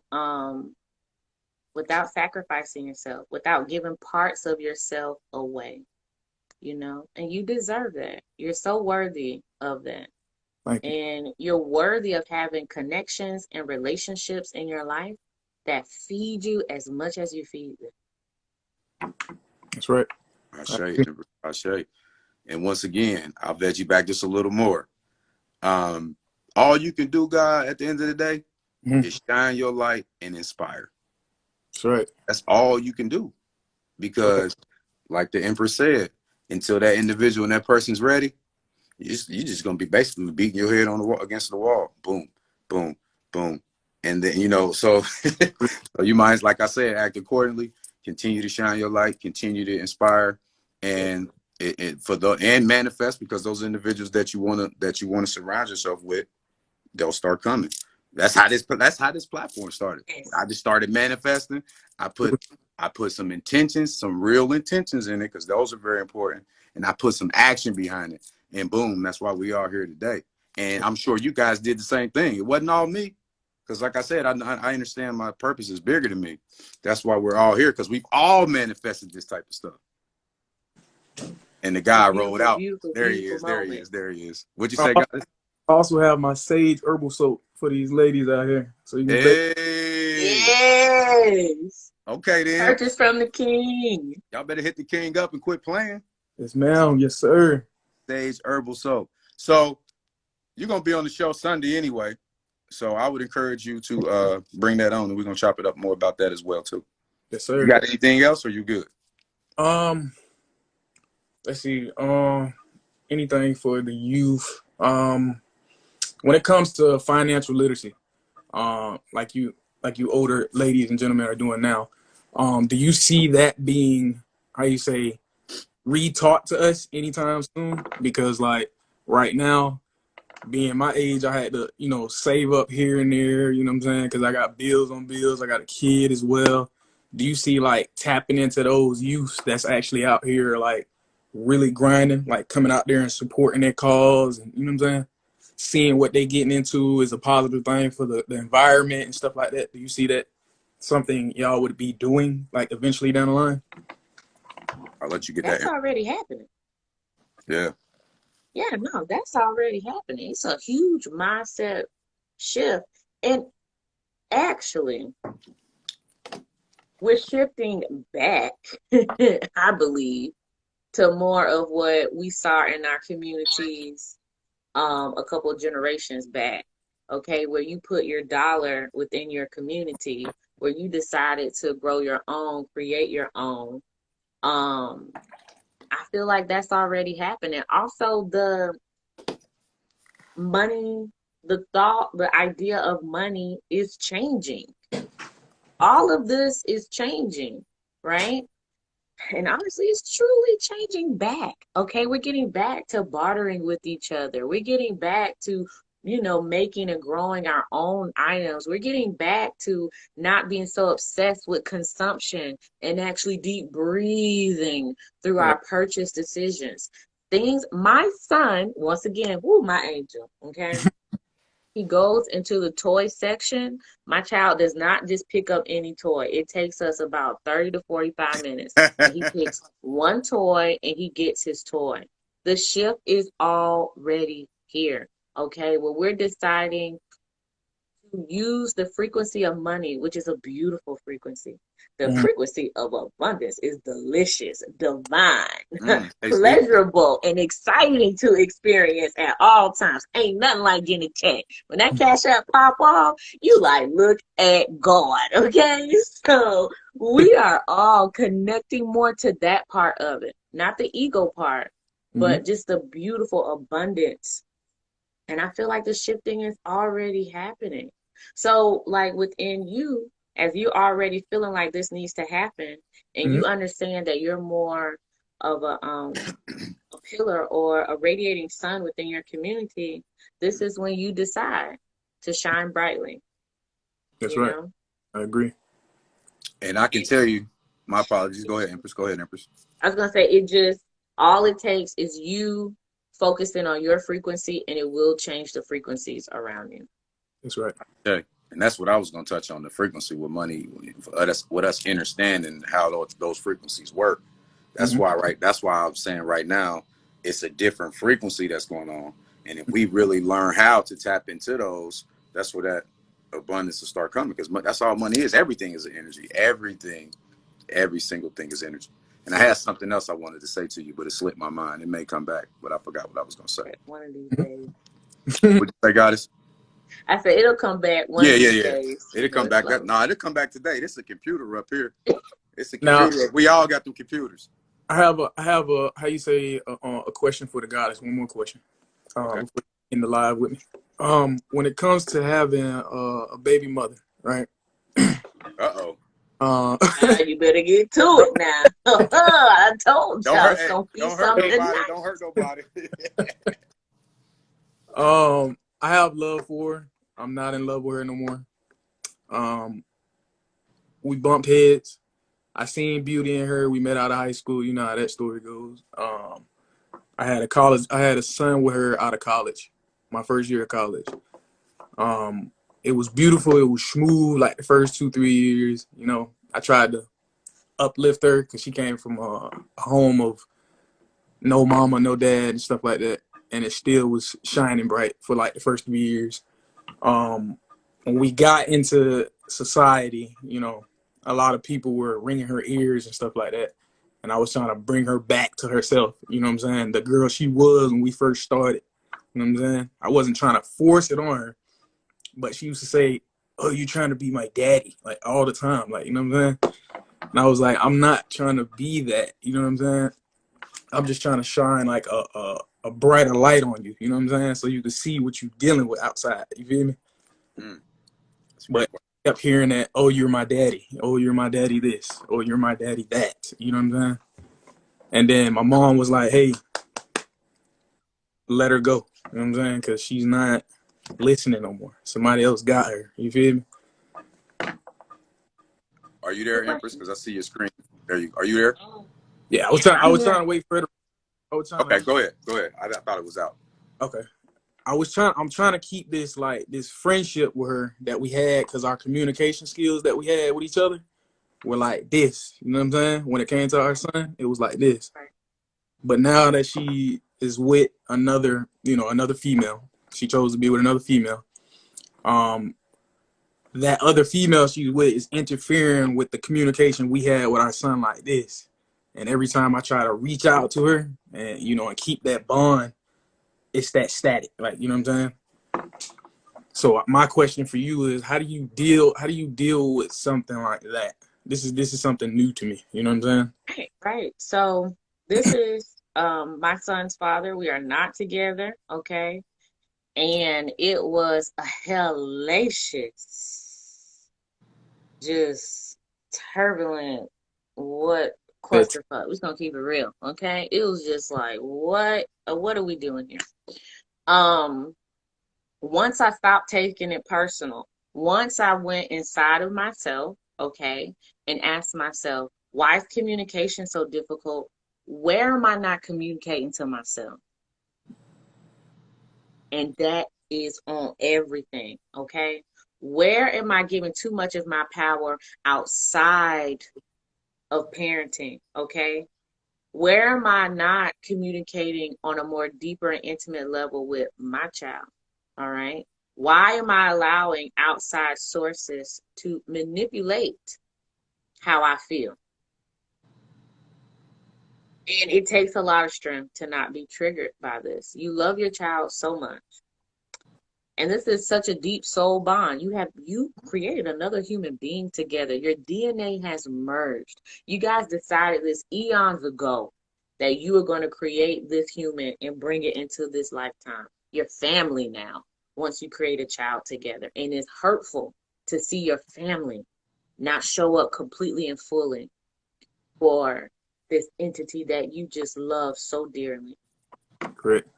without sacrificing yourself, without giving parts of yourself away, and you deserve that. You're so worthy of that. Thank you. And you're worthy of having connections and relationships in your life that feed you as much as you feed them. That's right. I I say, agree. I say. And once again, I'll veg you back just a little more. All you can do, God, at the end of the day, Mhm. is shine your light and inspire. That's right. That's all you can do. That's right. Because, like the Empress said, until that individual and that person's ready, you're just gonna be basically beating your head on the wall against the wall. Boom, boom, boom. And then, so so you might, like I said, act accordingly, continue to shine your light, continue to inspire, and and manifest, because those individuals that you wanna surround yourself with, they'll start coming. That's how this platform started. I just started manifesting. I put some intentions, some real intentions in it, because those are very important. And I put some action behind it. And boom, that's why we are here today. And I'm sure you guys did the same thing. It wasn't all me. Because like I said, I understand my purpose is bigger than me. That's why we're all here, because we've all manifested this type of stuff. And the guy rolled out. There he is. There he is. There he is. What'd you say, guys? I also have my sage herbal soap for these ladies out here. So you can Yes. Okay, then. Purchase from the king. Y'all better hit the king up and quit playing. Yes, ma'am. Yes, sir. Sage herbal soap. So you're going to be on the show Sunday anyway. So I would encourage you to bring that on, and we're going to chop it up more about that as well, too. Yes, sir. You got anything else, or you good? Let's see. Anything for the youth. When it comes to financial literacy, like you older ladies and gentlemen are doing now, do you see that being, how you say, retaught to us anytime soon? Because like right now, being my age, I had to, save up here and there, you know what I'm saying? Because I got bills on bills. I got a kid as well. Do you see like tapping into those youth that's actually out here, like really grinding, like coming out there and supporting their cause, and you know what I'm saying? Seeing what they getting into is a positive thing for the environment and stuff like that. Do you see that something y'all would be doing like eventually down the line? I'll let you get That's that. already happening. Yeah. Yeah, no, that's already happening. It's a huge mindset shift. And actually, we're shifting back, I believe, to more of what we saw in our communities a couple of generations back. Okay, where you put your dollar within your community, where you decided to grow your own, create your own. I feel like that's already happening. Also, the money, the thought, the idea of money is changing. All of this is changing, right? And honestly, it's truly changing back. Okay, we're getting back to bartering with each other. We're getting back to, making and growing our own items. We're getting back to not being so obsessed with consumption and actually deep breathing through our purchase decisions. My son, once again, my angel, okay? He goes into the toy section. My child does not just pick up any toy. It takes us about 30 to 45 minutes. And he picks one toy and he gets his toy. The shift is already here. Okay, well, we're deciding to use the frequency of money, which is a beautiful frequency. The frequency of abundance is delicious, divine, pleasurable, and exciting to experience at all times. Ain't nothing like getting a check. When that cash app pop off, you like, look at God, okay? So we are all connecting more to that part of it, not the ego part, but just the beautiful abundance. And I feel like the shifting is already happening. So like within you, as you're already feeling like this needs to happen, and you understand that you're more of a pillar or a radiating sun within your community, this is when you decide to shine brightly. That's right. I agree. And I can tell you, my apologies. Go ahead, Empress. Go ahead, Empress. I was gonna say, all it takes is you focusing on your frequency, and it will change the frequencies around you. That's right. Okay. And that's what I was going to touch on, the frequency with money, with us understanding how those frequencies work. That's why, that's why I'm saying right now, it's a different frequency that's going on. And if we really learn how to tap into those, that's where that abundance will start coming, because that's all money is. Everything is energy. Everything, every single thing is energy. And I had something else I wanted to say to you, but it slipped my mind. It may come back, but I forgot what I was going to say. One of these days. What'd you say, Goddess? I said it'll come back one of these days. It'll come back. It'll come back today. This is a computer up here. It's a computer. Now, we all got through computers. I have a how you say a question for the Goddess. One more question. Okay. In the live with me. When it comes to having a baby mother, right? Uh-oh. You better get to it now. I told y'all it's gonna be something. Don't hurt nobody. I have love for her. I'm not in love with her no more. We bumped heads. I seen beauty in her. We met out of high school. You know how that story goes. I had a son with her out of college, my first year of college. It was beautiful. It was smooth like the first 2-3 years. You know, I tried to uplift her because she came from a home of no mama, no dad, and stuff like that. And it still was shining bright for like the first 3 years. When we got into society, you know, a lot of people were ringing her ears and stuff like that. And I was trying to bring her back to herself. You know what I'm saying? The girl she was when we first started. You know what I'm saying? I wasn't trying to force it on her, but she used to say, "Oh, you trying to be my daddy," like all the time. Like, you know what I'm saying? And I was like, I'm not trying to be that. You know what I'm saying? I'm just trying to shine like a brighter light on you. You know what I'm saying? So you can see what you're dealing with outside. You feel me? Mm. But I kept hearing that, "Oh, you're my daddy. Oh, you're my daddy this. Oh, you're my daddy that." You know what I'm saying? And then my mom was like, "Hey, let her go." You know what I'm saying? Because she's not listening no more. Somebody else got her. You feel me? Are you there, Empress? Because I see your screen. Are you there? Yeah, I was trying to wait for her. Okay, go ahead. I thought it was out. Okay. I'm trying to keep this friendship with her that we had, because our communication skills that we had with each other were like this. You know what I'm saying? When it came to our son, it was like this. But now that she is with another female, she chose to be with another female. That other female she's with is interfering with the communication we had with our son like this. And every time I try to reach out to her and, and keep that bond, it's that static. Like, you know what I'm saying? So my question for you is, how do you deal with something like that? This is something new to me. You know what I'm saying? Right. So this is my son's father. We are not together, okay? And it was a hellacious, just turbulent, what But clusterfuck. We're gonna keep it real, okay? It was just like, what are we doing here? Um, once I stopped taking it personal, once I went inside of myself, okay, and asked myself, why is communication so difficult? Where am I not communicating to myself? And that is on everything, okay? Where am I giving too much of my power outside of parenting, okay? Where am I not communicating on a more deeper and intimate level with my child? All right. Why am I allowing outside sources to manipulate how I feel? And it takes a lot of strength to not be triggered by this. You love your child so much. And this is such a deep soul bond. You created another human being together. Your DNA has merged. You guys decided this eons ago that you are going to create this human and bring it into this lifetime. Your family now, once you create a child together. And it's hurtful to see your family not show up completely and fully for this entity that you just love so dearly. correct.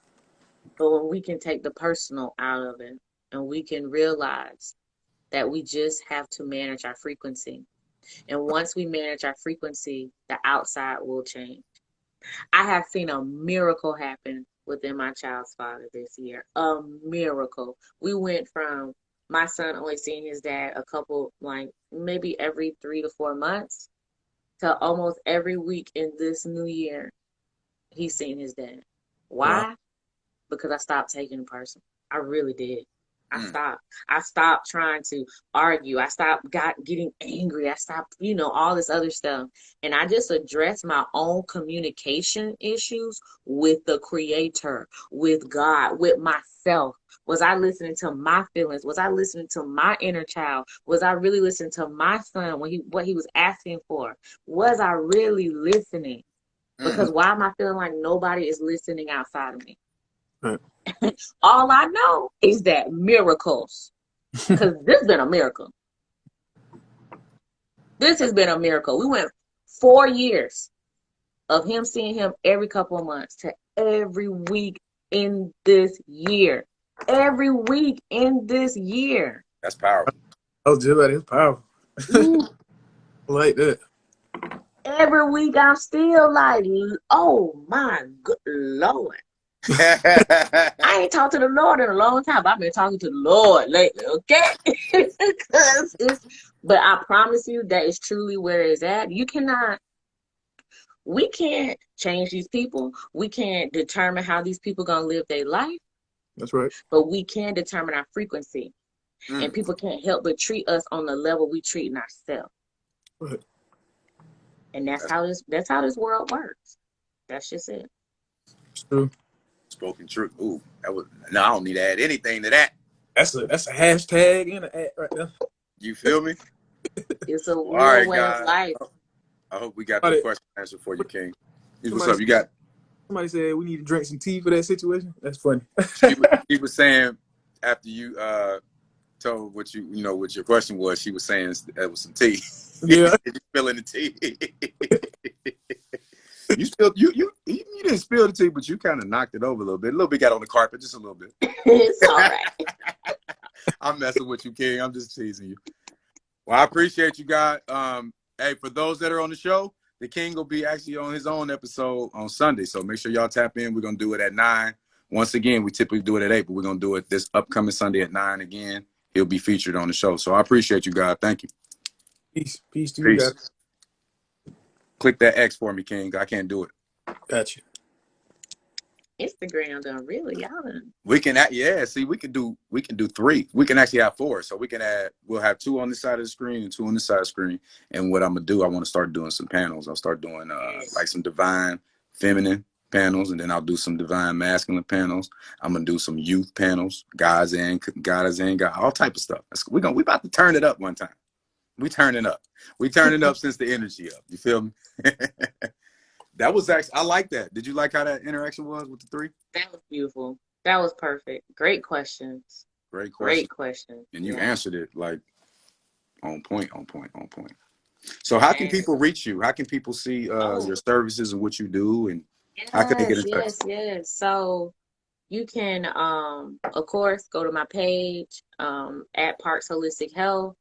But when we can take the personal out of it and we can realize that we just have to manage our frequency. And once we manage our frequency, the outside will change. I have seen a miracle happen within my child's father this year. A miracle. We went from my son only seeing his dad a couple, like maybe every 3 to 4 months, to almost every week in this new year, he's seen his dad. Wow. Why? Because I stopped taking it personal. I really did. I stopped. I stopped trying to argue. I stopped getting angry. I stopped, all this other stuff. And I just addressed my own communication issues with the creator, with God, with myself. Was I listening to my feelings? Was I listening to my inner child? Was I really listening to my son what he was asking for? Was I really listening? Because why am I feeling like nobody is listening outside of me? Right. All I know is that miracles, because this has been a miracle. This has been a miracle. We went 4 years of him seeing him every couple of months to every week in this year. every week in this year. That's powerful. I was just like, it's powerful. Ooh, I like that. every week I'm still like, oh my good Lord. I ain't talked to the Lord in a long time, but I've been talking to the Lord lately, okay? But I promise you that is truly where it's at. We can't change these people. We can't determine how these people gonna live their life, That's right. but we can determine our frequency. And Mm, people can't help but treat us on the level we treat ourselves. Right. And that's that's how this world works. That's just it. It's true. spoken truth. Ooh, that was. No, I don't need to add anything to that. That's a hashtag and an ad right there. You feel me? It's a Well, all real right, way of guys. life. I hope we got the Somebody, question answered for you, King. What's somebody, up? You got? somebody said we need to drink some tea for that situation. That's funny. She was saying after you told what what your question was. She was saying that was some tea. Yeah. You spilling the tea? You spilled you didn't spill the tea, but you kind of knocked it over a little bit. A little bit got on the carpet, just a little bit. It's all right. I'm messing with you, King. I'm just teasing you. Well, I appreciate you guys. Hey, for those that are on the show, the King will be actually on his own episode on Sunday. So make sure y'all tap in. We're gonna do it at 9. Once again, we typically do it at 8, but we're gonna do it this upcoming Sunday at 9 again. He'll be featured on the show. So I appreciate you guys. Thank you. Peace to you Peace. guys. Click that X for me, King. I can't do it. Gotcha. Instagram done really, y'all done. We can see we can do 3. We can actually have 4. So we'll have 2 on this side of the screen and 2 on this side of the screen. And what I'm gonna do, I want to start doing some panels. I'll start doing like some divine feminine panels, and then I'll do some divine masculine panels. I'm gonna do some youth panels, guys and guys, all type of stuff. We about to turn it up one time. We turning up. We turning up since the energy up. You feel me? That was actually, I like that. Did you like how that interaction was with the 3? That was beautiful. That was perfect. Great questions. Great question. Great questions. And you Yeah. answered it like on point. So how can people reach you? How can people see your services and what you do? And how can they get in touch? Yes. So you can, of course, go to my page at Parks Holistic Health.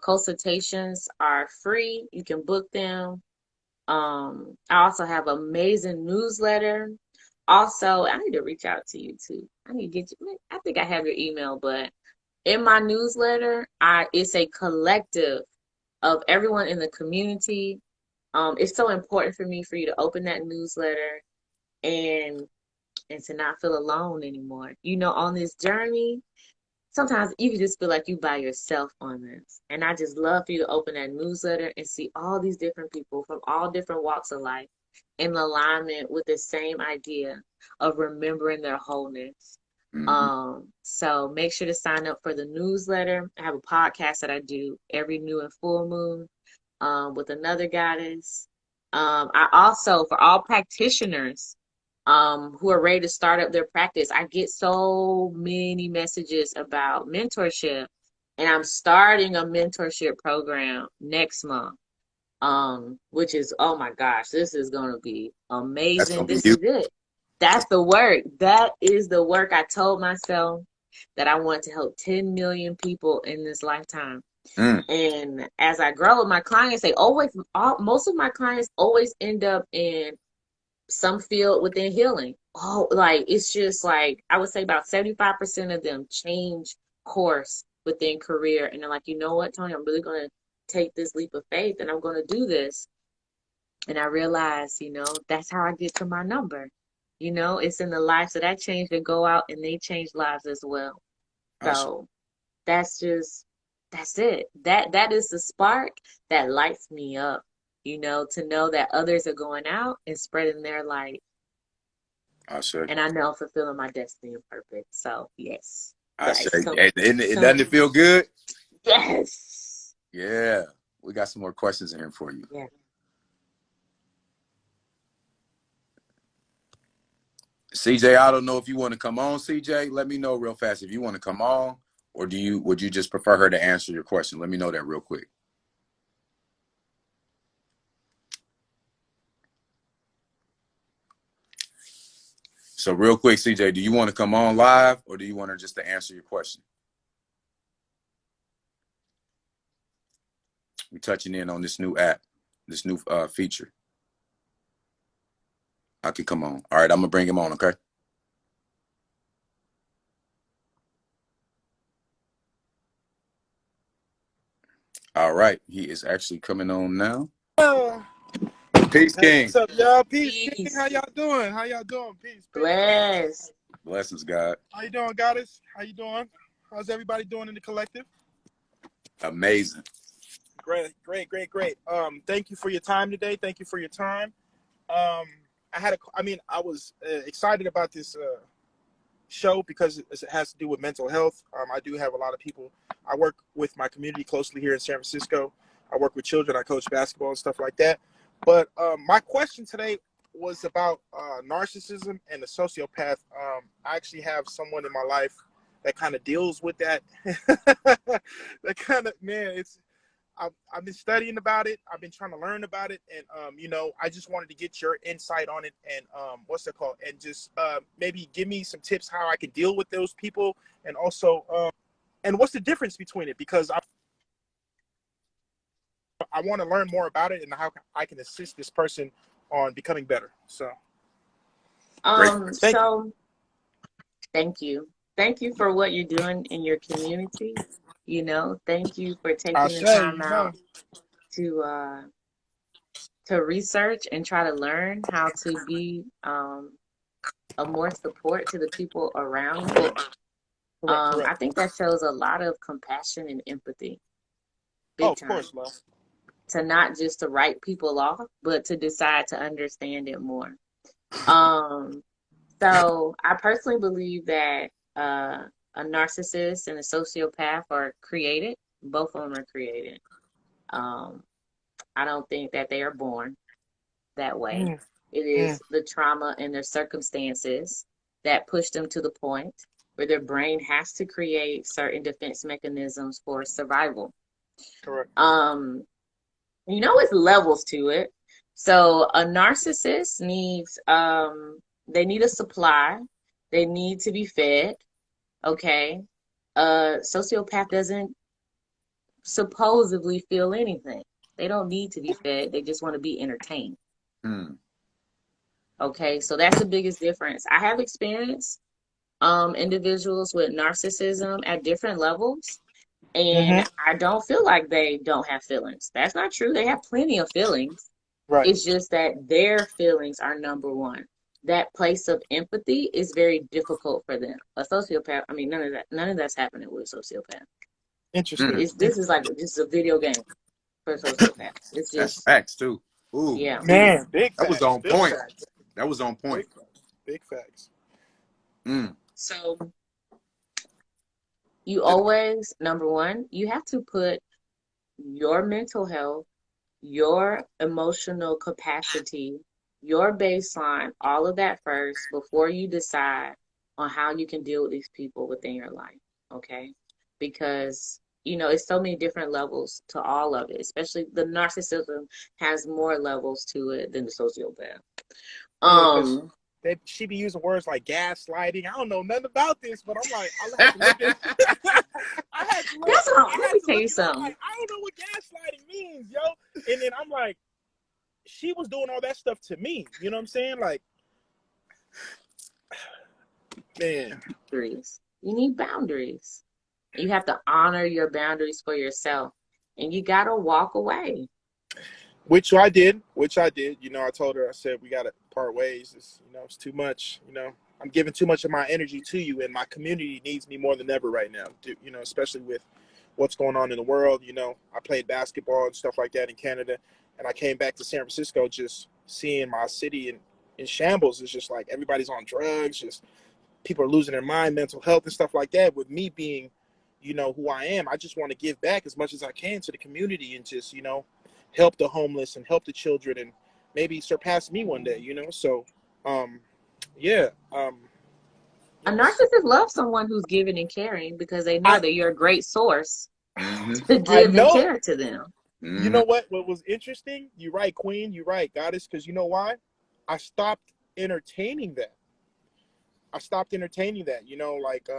Consultations are free. You can book them. I also have an amazing newsletter. Also, I need to reach out to you too. I need to get you. I think I have your email, but in my newsletter, it's a collective of everyone in the community. It's so important for me for you to open that newsletter and to not feel alone anymore. On this journey, sometimes you can just feel like you by yourself on this. And I just love for you to open that newsletter and see all these different people from all different walks of life in alignment with the same idea of remembering their wholeness. So make sure to sign up for the newsletter. I have a podcast that I do every new and full moon with another goddess. I also, for all practitioners who are ready to start up their practice, I get so many messages about mentorship, and I'm starting a mentorship program next month. Which is, oh my gosh, this is gonna be amazing. This is it. That's the work. That is the work. I told myself that I want to help 10 million people in this lifetime. And as I grow with my clients, most of my clients always end up in some field within healing. It's just like, I would say about 75% of them change course within career. And they're like, you know what, Tony, I'm really going to take this leap of faith and I'm going to do this. And I realized, that's how I get to my number. It's in the lives that I change that go out and they change lives as well. So that's it. That is the spark that lights me up, to know that others are going out and spreading their light. And I know fulfilling my destiny and purpose. So yes. Doesn't it feel good? Yes. Yeah. We got some more questions in here for you. Yeah. CJ, I don't know if you want to come on, CJ. Let me know real fast if you want to come on, or would you just prefer her to answer your question? Let me know that real quick. So real quick, CJ, do you want to come on live or do you want her just to answer your question? We're touching in on this new app, this new feature. I can come on. All right, I'm gonna bring him on, okay? All right, he is actually coming on now. Peace, Hey, King. what's up, y'all? Peace, King. Peace. How y'all doing? How y'all doing? Peace, peace. Bless. Blessings, God. How you doing, Goddess? How you doing? How's everybody doing in the collective? Amazing. Great, great, great, great. Thank you for your time today. Thank you for your time. I was excited about this show because it has to do with mental health. I do have a lot of people. I work with my community closely here in San Francisco. I work with children. I coach basketball and stuff like that. But my question today was about narcissism and the sociopath. I actually have someone in my life that kind of deals with that. That kind of, man, I've been studying about it. I've been trying to learn about it. And, I just wanted to get your insight on it and what's it called? And just maybe give me some tips how I can deal with those people. And also, and what's the difference between it? Because I want to learn more about it and how I can assist this person on becoming better. So, Thank you. Thank you for what you're doing in your community. Thank you for I'll taking the say, time out to research and try to learn how to be a more support to the people around you. correct. I think that shows a lot of compassion and empathy. Of Time. course, love. To not just to write people off, but to decide to understand it more. So I personally believe that a narcissist and a sociopath are created. Both of them are created. I don't think that they are born that way. It is the trauma and their circumstances that push them to the point where their brain has to create certain defense mechanisms for survival. Correct. It's levels to it. So a narcissist needs they need a supply. They need to be fed. Okay. A sociopath doesn't supposedly feel anything. They don't need to be fed. They just want to be entertained. Okay, so that's the biggest difference. I have experienced individuals with narcissism at different levels, and I don't feel like they don't have feelings. That's not true. They have plenty of feelings. Right. It's just that their feelings are number one. That place of empathy is very difficult for them. A sociopath, none of that's happening with a sociopath. Interesting. This is like just a video game for a sociopath. It's just that's facts too. Ooh, yeah, man, big facts. That was on point. Facts. That was on point. Big facts. So you always, number one, you have to put your mental health, your emotional capacity, your baseline, all of that first before you decide on how you can deal with these people within your life, okay? Because, it's so many different levels to all of it, especially the narcissism has more levels to it than the sociopath. She be using words like gaslighting. I don't know nothing about this, but I'm like, I have to look at Let me tell you something. Like, I don't know what gaslighting means, yo. And then I'm like, she was doing all that stuff to me. You know what I'm saying? Like, man. Boundaries. You need boundaries. You have to honor your boundaries for yourself. And you got to walk away. Which I did. I told her, I said, we got to part ways. It's too much. I'm giving too much of my energy to you, and my community needs me more than ever right now, especially with what's going on in the world. I played basketball and stuff like that in Canada, and I came back to San Francisco just seeing my city in shambles. It's just like everybody's on drugs, just people are losing their mind, mental health and stuff like that. With me being, who I am, I just want to give back as much as I can to the community and just, help the homeless and help the children and maybe surpass me one day, So, yeah. A narcissist loves someone who's giving and caring because they know that you're a great source to give and care to them. You know what? What was interesting? You're right, Queen. You're right, Goddess. Because you know why? I stopped entertaining that. I stopped entertaining that. Like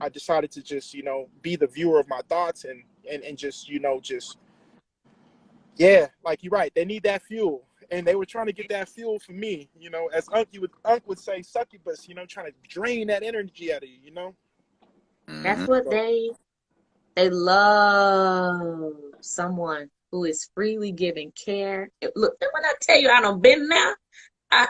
I decided to just be the viewer of my thoughts and just just like you're right. They need that fuel, and they were trying to get that fuel from me. As Unc would say, succubus. Trying to drain that energy out of you. That's Mm-hmm. what So, they love someone who is freely giving care. Look, when I tell you I done been there, I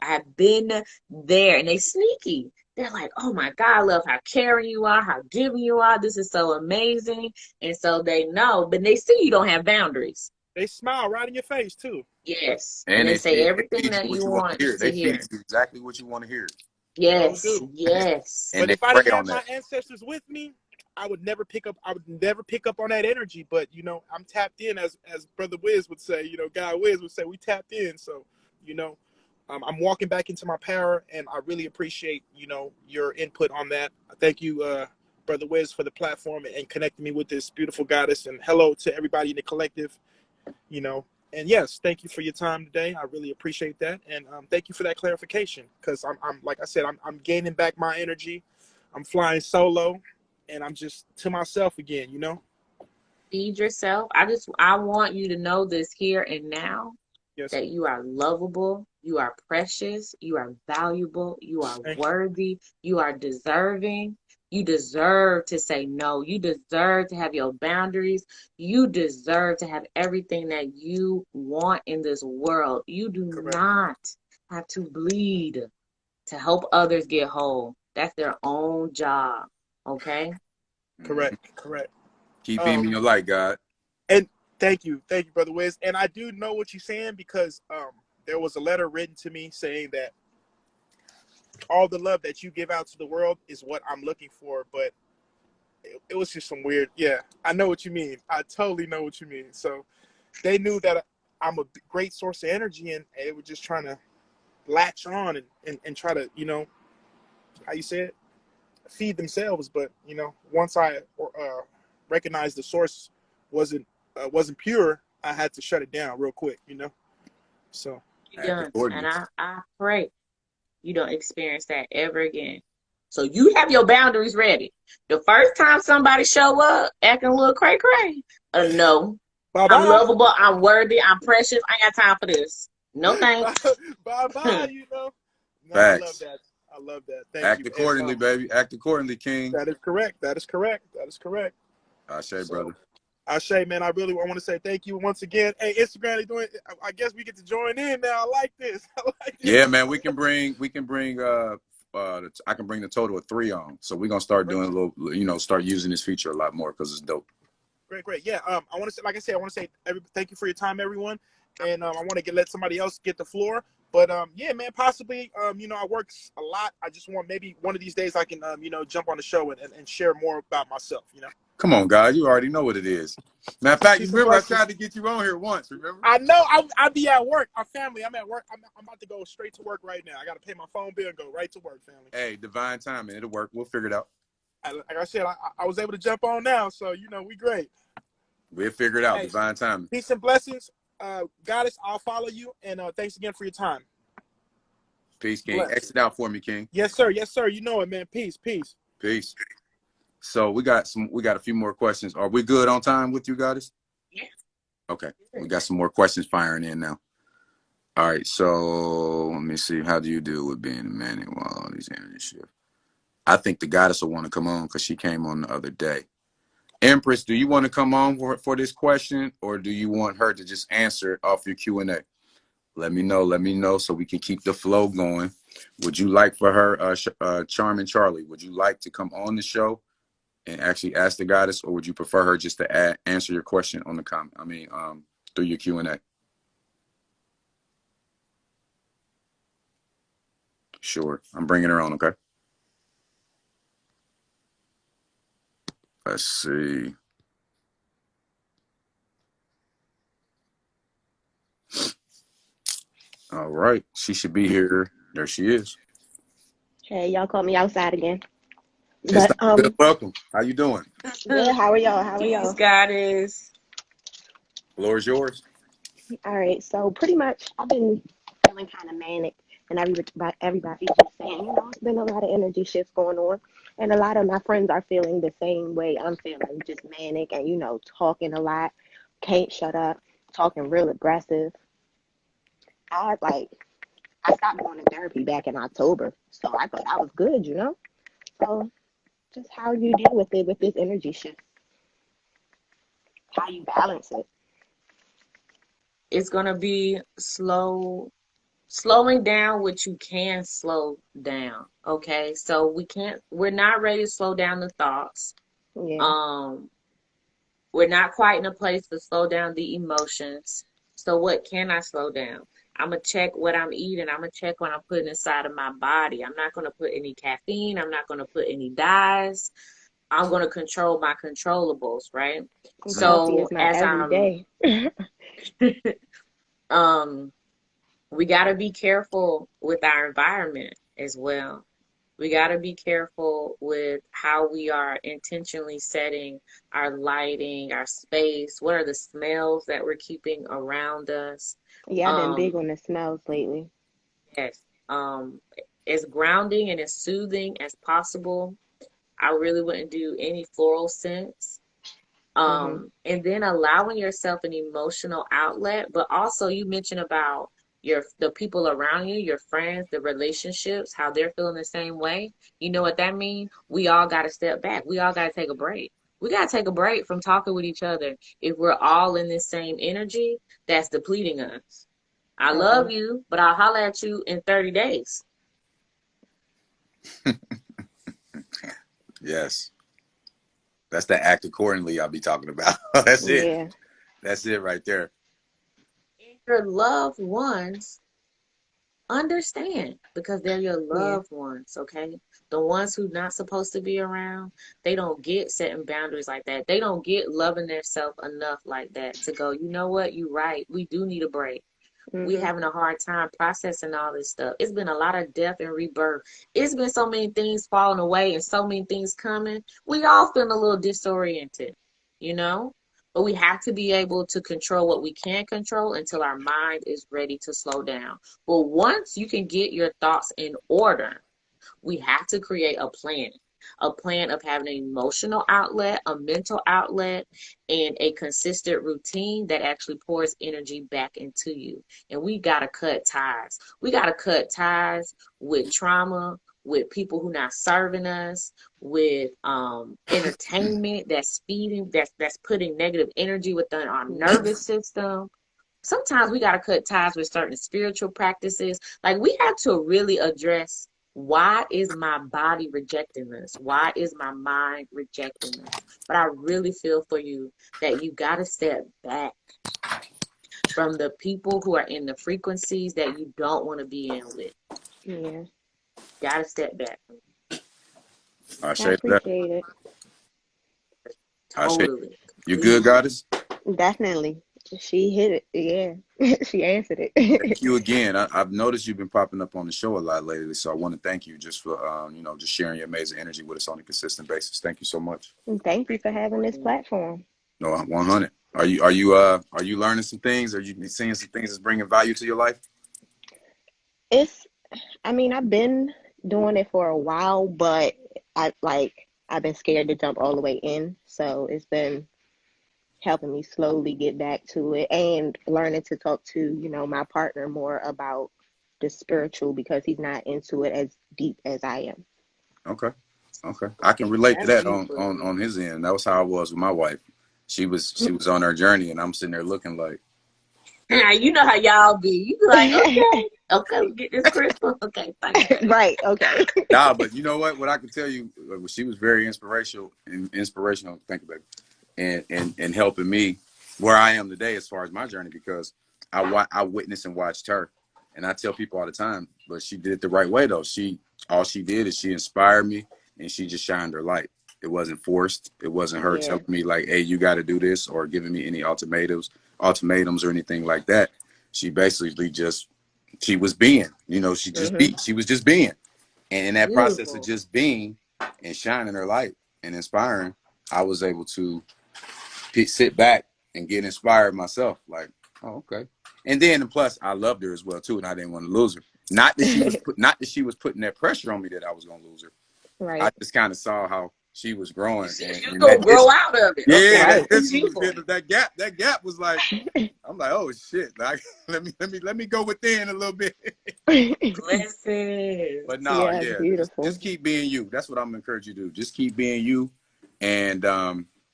have been there, and they sneaky. They're like, oh my God, I love how caring you are, how giving you are. This is so amazing. And so they know, but they see you don't have boundaries. they smile right in your face too. Yes. And And they say they everything feed you that what you you want want to hear. to They feed hear. you exactly what you want to hear. Those Yes, do. yes. And But they if I pray didn't on have my that. ancestors with me, I would never pick up. I would never pick up on that energy. But I'm tapped in, as Brother Wiz would say. Guy Wiz would say, we tapped in. So, you know, I'm walking back into my power, and I really appreciate your input on that. Thank you, Brother Wiz, for the platform and connecting me with this beautiful goddess. And hello to everybody in the collective. And yes, thank you for your time today. I really appreciate that, and thank you for that clarification. Because I'm like I said, I'm gaining back my energy. I'm flying solo, and I'm just to myself again. Feed yourself. I want you to know this here and now, Yes, that you are lovable, you are precious, you are valuable, you are thank you. worthy, you are deserving. You deserve to say no. You deserve to have your boundaries. You deserve to have everything that you want in this world. You do Correct, not have to bleed to help others get whole. That's their own job. Okay? Mhm. correct. Keep beaming Um, your light, God. and thank you, Brother Wiz. And I do know what you're saying because there was a letter written to me saying that all the love that you give out to the world is what I'm looking for, but it was just some weird. Yeah, I know what you mean. I totally know what you mean. So they knew that I'm a great source of energy, and they were just trying to latch on and try to, how you say it, feed themselves. But once I recognized the source wasn't pure, I had to shut it down real quick. So You Act done. And accordingly. I pray you don't experience that ever again. So you have your boundaries ready. The first time somebody show up acting a little cray cray, no, bye I'm bye, lovable, I'm worthy, I'm precious. I ain't got time for this. No thanks. bye bye. No, I love Facts. that. I love that. Thank Act you. And accordingly, baby. Act accordingly, King. that is correct. That is correct. That is correct. I say, So brother. Ashay, man, I want to say thank you once again. Hey, Instagram, they doing. I guess we get to join in now. I like this. I like Yeah, this. man. We can bring. I can bring the total of 3 on. So we're gonna start Great, doing a little. Start using this feature a lot more because it's dope. great. Yeah. I want to say, like I said, I want to say, thank you for your time, everyone. And I want to let somebody else get the floor. But yeah, man, possibly, I work a lot. I just want maybe one of these days I can, jump on the show and share more about myself. Come on, God. You already know what it is. Matter of fact, you Peace and remember I blessings. tried to get you on here once. Remember? I know I be at work. Our family. I'm at work. I'm about to go straight to work right now. I got to pay my phone bill and go right to work, family. Hey, divine timing. It'll work. We'll figure it out. Like I said, I was able to jump on now, so we great. We'll figure it out. Hey, Divine timing. peace and blessings. Goddess, I'll follow you, and thanks again for your time. Peace, King. Bless. Exit out for me, King. Yes, sir. Yes, sir. You know it, man. Peace. Peace. So we got a few more questions. Are we good on time with you, Goddess? Yes. Okay. We got some more questions firing in now. All right. So let me see. How do you deal with being a man while all these energy shifts? I think the Goddess will want to come on because she came on the other day. Empress, do you want to come on for this question, or do you want her to just answer it off your Q&A? Let me know so we can keep the flow going. Would you like for her, Charming Charlie, would you like to come on the show and actually ask the Goddess, or would you prefer her just to answer your question on the comment? Through your Q&A. Sure. I'm bringing her on, okay? Let's see. All right. She should be here. There she is. Hey, y'all caught me outside again. It's But not good. Welcome. How you doing? good. How are y'all? How are Peace, y'all? goddess. Floor is yours. All right. So pretty much I've been feeling kind of manic and everybody's just saying, it's been a lot of energy shifts going on, and a lot of my friends are feeling the same way I'm feeling, just manic and talking a lot, can't shut up, talking real aggressive. I I stopped going to therapy back in October, so I thought I was good. So just how you deal with it with this energy shift, how you balance it. It's gonna be slowing down what you can slow down. Okay, so we're not ready to slow down the thoughts. Yeah, Um, we're not quite in a place to slow down the emotions. So what can I slow down? I'm gonna check what I'm eating. I'm gonna check what I'm putting inside of my body. I'm not gonna put any caffeine. I'm not gonna put any dyes. I'm gonna control my controllables, right? and Mm. coffee So is my as I'm everyday. um we got to be careful with our environment as well. We got to be careful with how we are intentionally setting our lighting, our space. What are the smells that we're keeping around us? Yeah, I've been big Um, on the smells lately. yes. As grounding and as soothing as possible. I really wouldn't do any floral scents. Mhm. And then allowing yourself an emotional outlet, but also you mentioned about the people around you, your friends, the relationships, how they're feeling the same way. You know what that means? We all got to step back. We all got to take a break. We got to take a break from talking with each other. If we're all in this same energy, that's depleting us. I love Okay. you, but I'll holler at you in 30 days. Yes. That's the act accordingly I'll be talking about. That's it. Yeah. That's it right there. And your loved ones understand because they're your Yeah. loved ones, okay? The ones who not supposed to be around, they don't get setting boundaries like that. They don't get loving themselves enough like that to go, you know what, you right. We do need a break. We Mhm. having a hard time processing all this stuff. It's been a lot of death and rebirth. It's been so many things falling away and so many things coming. We all feeling a little disoriented, you know? But we have to be able to control what we can control until our mind is ready to slow down. But once you can get your thoughts in order, we have to create a plan of having an emotional outlet, a mental outlet, and a consistent routine that actually pours energy back into you. And we got to cut ties. We got to cut ties with trauma, with people who not serving us, with entertainment that's feeding, that's putting negative energy within our Yeah. nervous system. Sometimes we got to cut ties with certain spiritual practices. Like we have to really address, why is my body rejecting this? Why is my mind rejecting this? But I really feel for you that you got to step back from the people who are in the frequencies that you don't want to be in with. Yeah. Got to step back. I I say that. appreciate it. I say Totally. you good, Completely. goddess. Definitely. She hit it. Yeah. She answered it. Thank you again. I've noticed you've been popping up on the show a lot lately, so I want to thank you just for just sharing your amazing energy with us on a consistent basis. Thank you so much. And thank you for having this Mhm. platform. No, 100. Are you learning some things? Are you seeing some things that's bringing value to your life? It's I've been doing it for a while, but I've been scared to jump all the way in. So it's been helping me slowly get back to it and learning to talk to, my partner more about the spiritual because he's not into it as deep as I am. Okay. Okay. I can relate to That's that on beautiful. on on his end. That was how I was with my wife. She was on her journey, and I'm sitting there looking like, You know how y'all be. You be like, okay, okay, we get this crystal. Okay, thanks, babe. Right, okay. nah. But you know what? What I can tell you, she was very inspirational. Thank you, baby. And helping me where I am today as far as my journey because I witnessed and watched her, and I tell people all the time, but she did it the right way though. All she did is she inspired me and she just shined her light. It wasn't forced. It wasn't her Yeah. telling me like, "Hey, you got to do this," or giving me any ultimatums or anything like that. She basically just she was being, Mhm. she was just being, and in that process of Beautiful. just being and shining her light and inspiring, I was able to sit back and get inspired myself. Like, oh, okay. And then, and plus, I loved her as well too, and I didn't want to lose her. Not that she was putting that pressure on me that I was gonna lose her. I Right. just kind of saw how she was growing, You and gonna that grow distance, out of it. Okay, yeah, I that Right. see distance you was going. getting that gap was like, I'm like, oh shit, like let me go within a little bit. Blessings. But nah, Yeah, yeah, beautiful. just keep being you. That's what I'm gonna encourage you to do. Just keep being you, and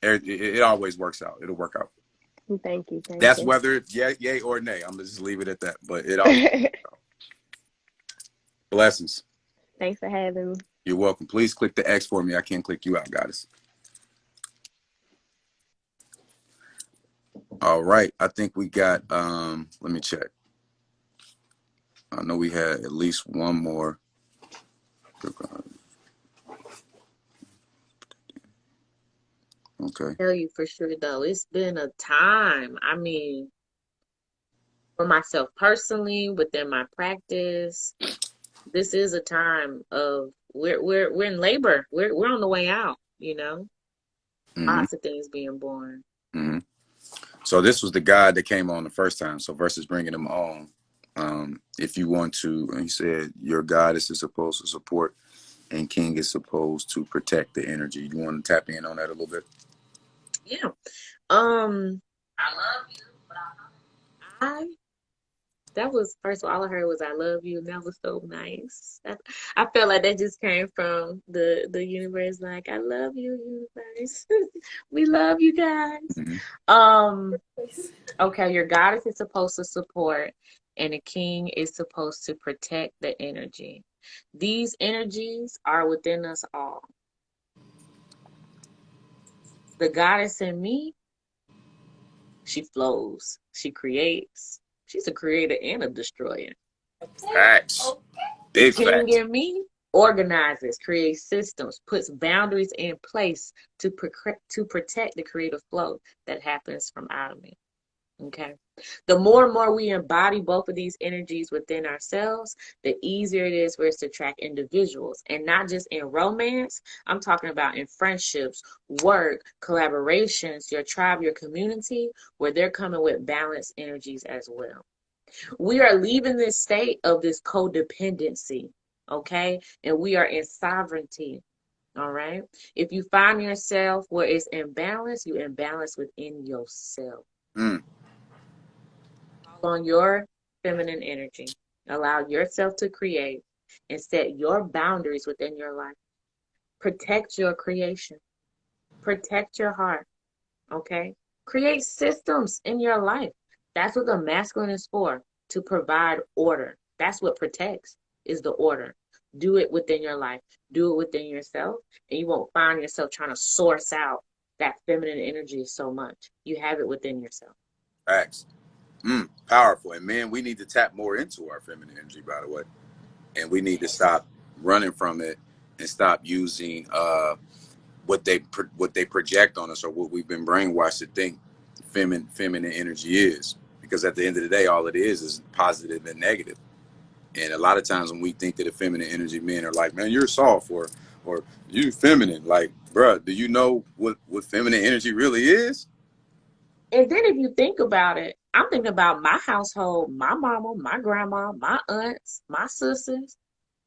it always works out. It'll work out. Thank you. Thank That's you. whether it's yay or nay. I'm gonna just leave it at that. But it always blessings. Thanks for having me. You're welcome. Please click the X for me. I can't click you out, goddess. All right. I think we got let me check. I know we had at least one more. Okay. Tell you for sure though, it's been a time. I mean, for myself personally, within my practice, this is a time of we're in labor. We're on the way out, you know. Mm-hmm. Lots of things being born. Mm-hmm. So this was the guy that came on the first time. So versus bringing him on, if you want to, he said your goddess is supposed to support and king is supposed to protect the energy. You want to tap in on that a little bit? Yeah. I love you, but I that was first of all I heard was I love you, and that was so nice. I felt like that just came from the universe, like I love you, universe. We love you guys. Mm-hmm. Um, okay, your goddess is supposed to support, and the king is supposed to protect the energy. These energies are within us all. The goddess in me, she flows, she creates. She's a creator and a destroyer. Facts. The Big king facts. in me organizes, creates systems, puts boundaries in place to protect the creative flow that happens from out of me. Okay. The more and more we embody both of these energies within ourselves, the easier it is for us to attract individuals. And not just in romance, I'm talking about in friendships, work, collaborations, your tribe, your community, where they're coming with balanced energies as well. We are leaving this state of this codependency, okay? And we are in sovereignty, all right? If you find yourself where it's imbalance, you imbalance within yourself. Mm. Call on your feminine energy. Allow yourself to create and set your boundaries within your life. Protect your creation. Protect your heart, okay? Create systems in your life. That's what the masculine is for, to provide order. That's what protects, is the order. Do it within your life. Do it within yourself, and you won't find yourself trying to source out that feminine energy so much. You have it within yourself. Facts. Powerful. And man, we need to tap more into our feminine energy, by the way. And we need to stop running from it and stop using what they project on us or what we've been brainwashed to think feminine energy is. Because at the end of the day, all it is positive and negative. And a lot of times when we think that a feminine energy, men are like, man, you're soft or you feminine. Like, bruh, do you know what feminine energy really is? And then if you think about it, I'm thinking about my household, my mama, my grandma, my aunts, my sisters,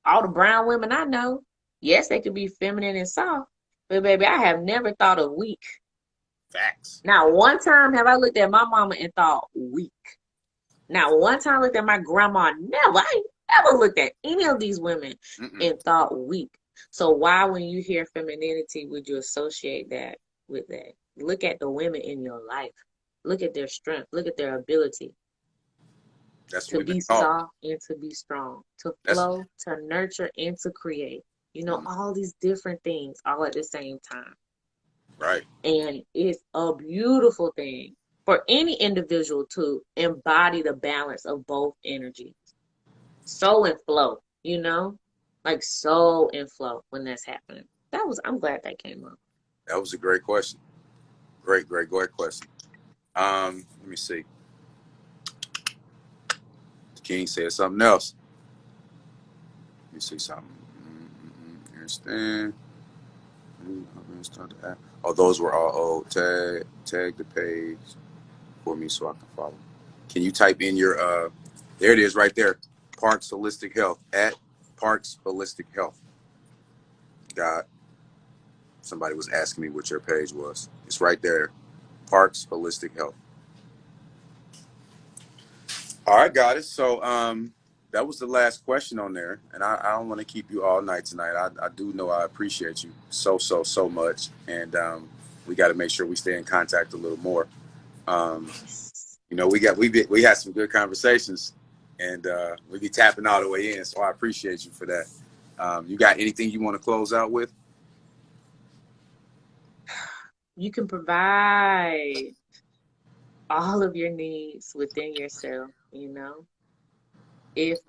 all the brown women I know. Yes, they could be feminine and soft, but baby, I have never thought of weak. Facts. Now, one time have I looked at my mama and thought weak. Now, one time I looked at my grandma, never. I ain't never looked at any of these women Mm-mm. and thought weak. So why, when you hear femininity, would you associate that with that? Look at the women in your life. Look at their strength. Look at their ability That's what to we've been be taught. soft and to be strong, to That's flow, to nurture, and to create. You know, mm, all these different things all at the same time. right. And it's a beautiful thing for any individual to embody the balance of both energies. So in flow, you know? Like so in flow when that's happening. I'm glad that came up. That was a great question. Great question. Let me see. The king said something else. Let me see something. Understand? Oh, those were all old. Tag the page for me so I can follow. Can you type in your there it is right there, Parks Holistic Health, at Parks Holistic Health. God, somebody was asking me what your page was. It's right there, Parks Holistic Health. All right, got it. So that was the last question on there, and I don't want to keep you all night tonight. I do know I appreciate you so much, and we got to make sure we stay in contact a little more. You know, we had some good conversations, and we be tapping all the way in. So I appreciate you for that. You got anything you want to close out with? You can provide all of your needs within yourself, you know. If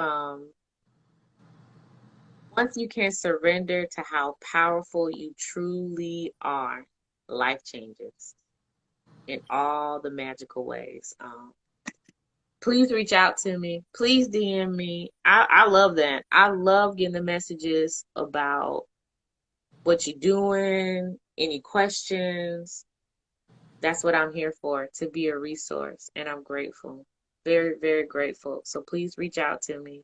once you can surrender to how powerful you truly are, life changes in all the magical ways. Please reach out to me. Please DM me. I love that. I love getting the messages about what you're doing, any questions. That's what I'm here for, to be a resource. And I'm grateful. Very, very grateful. So please reach out to me.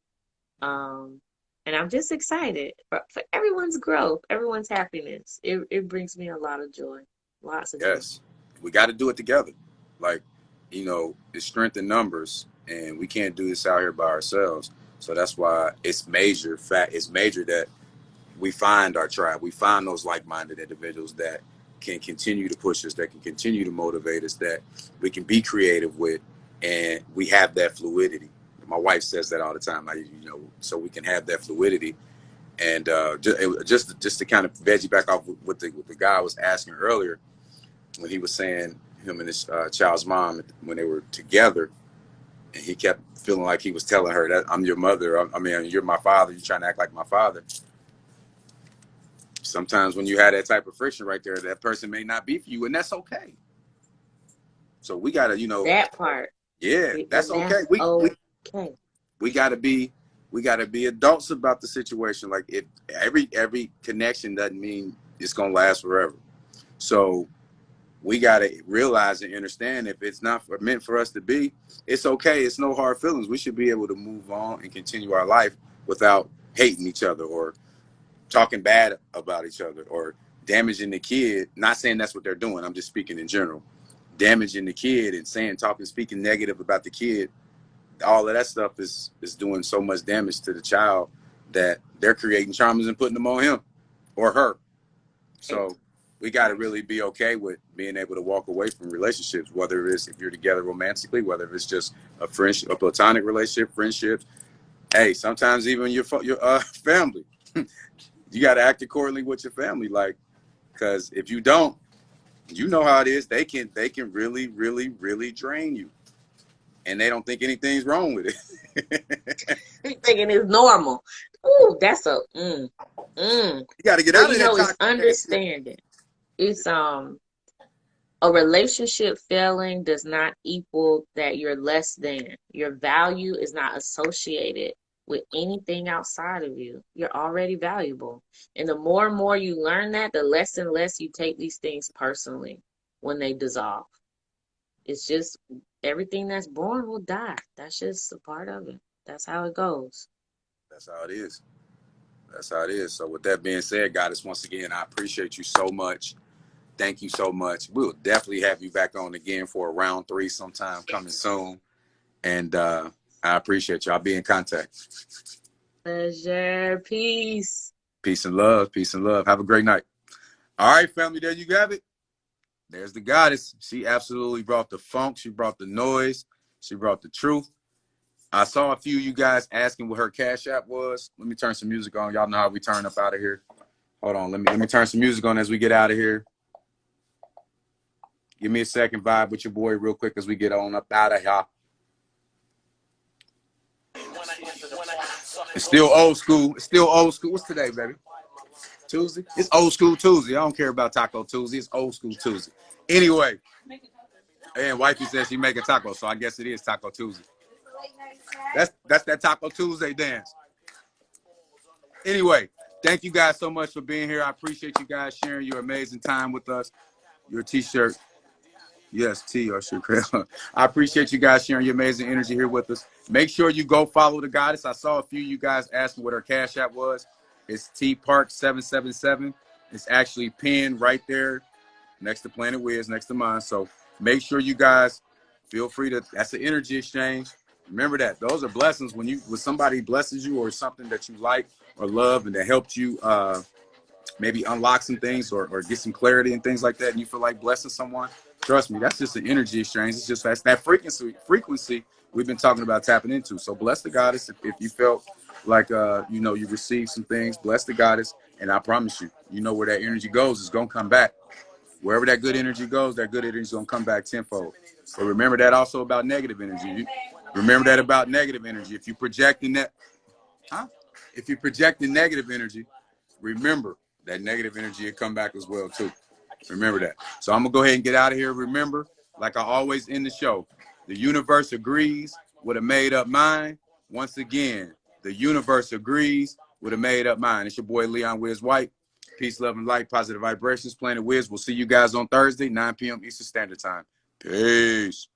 And I'm just excited for everyone's growth, everyone's happiness. It brings me a lot of joy. Lots of joy. Yes. We got to do it together. Like, you know, it's strength in numbers, and we can't do this out here by ourselves. So that's why it's major that we find our tribe. We find those like-minded individuals that can continue to push us, that can continue to motivate us, that we can be creative with, and we have that fluidity. My wife says that all the time. You know, so we can have that fluidity. And just to kind of veggie back off with the guy I was asking earlier, when he was saying him and his child's mom, when they were together, and he kept feeling like he was telling her that I'm your mother. I mean, you're my father. You're trying to act like my father. Sometimes when you have that type of friction right there, that person may not be for you, and that's okay. So we gotta, you know, that part. Yeah, that's okay. We gotta be adults about the situation. Like, if every connection doesn't mean it's gonna last forever. So we gotta realize and understand, if it's not meant for us to be, it's okay. It's no hard feelings. We should be able to move on and continue our life without hating each other or talking bad about each other or damaging the kid. Not saying that's what they're doing. I'm just speaking in general. Damaging the kid and speaking negative about the kid. All of that stuff is doing so much damage to the child that they're creating traumas and putting them on him or her. So we got to really be okay with being able to walk away from relationships, whether it's if you're together romantically, whether it's just a friendship, a platonic relationship, friendships. Hey, sometimes even your family. You got to act accordingly with your family, like, because if you don't, you know how it is. They can really, really, really drain you, and they don't think anything's wrong with it. Thinking it's normal. Ooh, that's a You got to get out of that. It's understanding. It's a relationship failing does not equal that you're less than. Your value is not associated with anything outside of you. You're already valuable. And the more and more you learn that, the less and less you take these things personally when they dissolve. It's just everything that's born will die. That's just a part of it. That's how it goes. That's how it is. That's how it is. So with that being said, Goddess, once again, I appreciate you so much. Thank you so much. We'll definitely have you back on again for a round 3 sometime coming soon. And I appreciate you. I'll be in contact. Pleasure. Peace. Peace and love. Peace and love. Have a great night. All right, family, there you have it. There's the Goddess. She absolutely brought the funk. She brought the noise. She brought the truth. I saw a few of you guys asking what her Cash App was. Let me turn some music on. Y'all know how we turn up out of here. Hold on. Let me turn some music on as we get out of here. Give me a second, vibe with your boy real quick as we get on up out of here. It's still old school. It's still old school. What's today, baby? Tuesday? It's old school Tuesday. I don't care about Taco Tuesday. It's old school Tuesday. Anyway, and wifey says she making tacos, so I guess it is Taco Tuesday. That's that Taco Tuesday dance. Anyway, thank you guys so much for being here. I appreciate you guys sharing your amazing time with us. Your t-shirt Yes, T or Shakrell. I appreciate you guys sharing your amazing energy here with us. Make sure you go follow the goddess. I saw a few of you guys asking what her cash app was. It's T Park 777. It's actually pinned right there next to Planet Wiz, next to mine. So make sure you guys feel free to. That's an energy exchange. Remember that those are blessings when somebody blesses you or something that you like or love and that helped you maybe unlock some things or get some clarity and things like that, and you feel like blessing someone. Trust me, that's just an energy exchange. It's just that's that frequency we've been talking about tapping into. So bless the goddess if you felt like you received some things. Bless the goddess, and I promise you, you know where that energy goes, it's gonna come back. Wherever that good energy goes, that good energy is gonna come back tenfold. But remember that also about negative energy. Remember that about negative energy. If you projecting that, if you projecting negative energy, remember that negative energy will come back as well too. Remember that. So I'm gonna go ahead and get out of here. Remember, like I always end the show, the universe agrees with a made up mind. Once again, the universe agrees with a made up mind. It's your boy Leon Wiz White. Peace, love, and light, positive vibrations. Planet Wiz. We'll see you guys on Thursday, 9 p.m. Eastern Standard Time. Peace.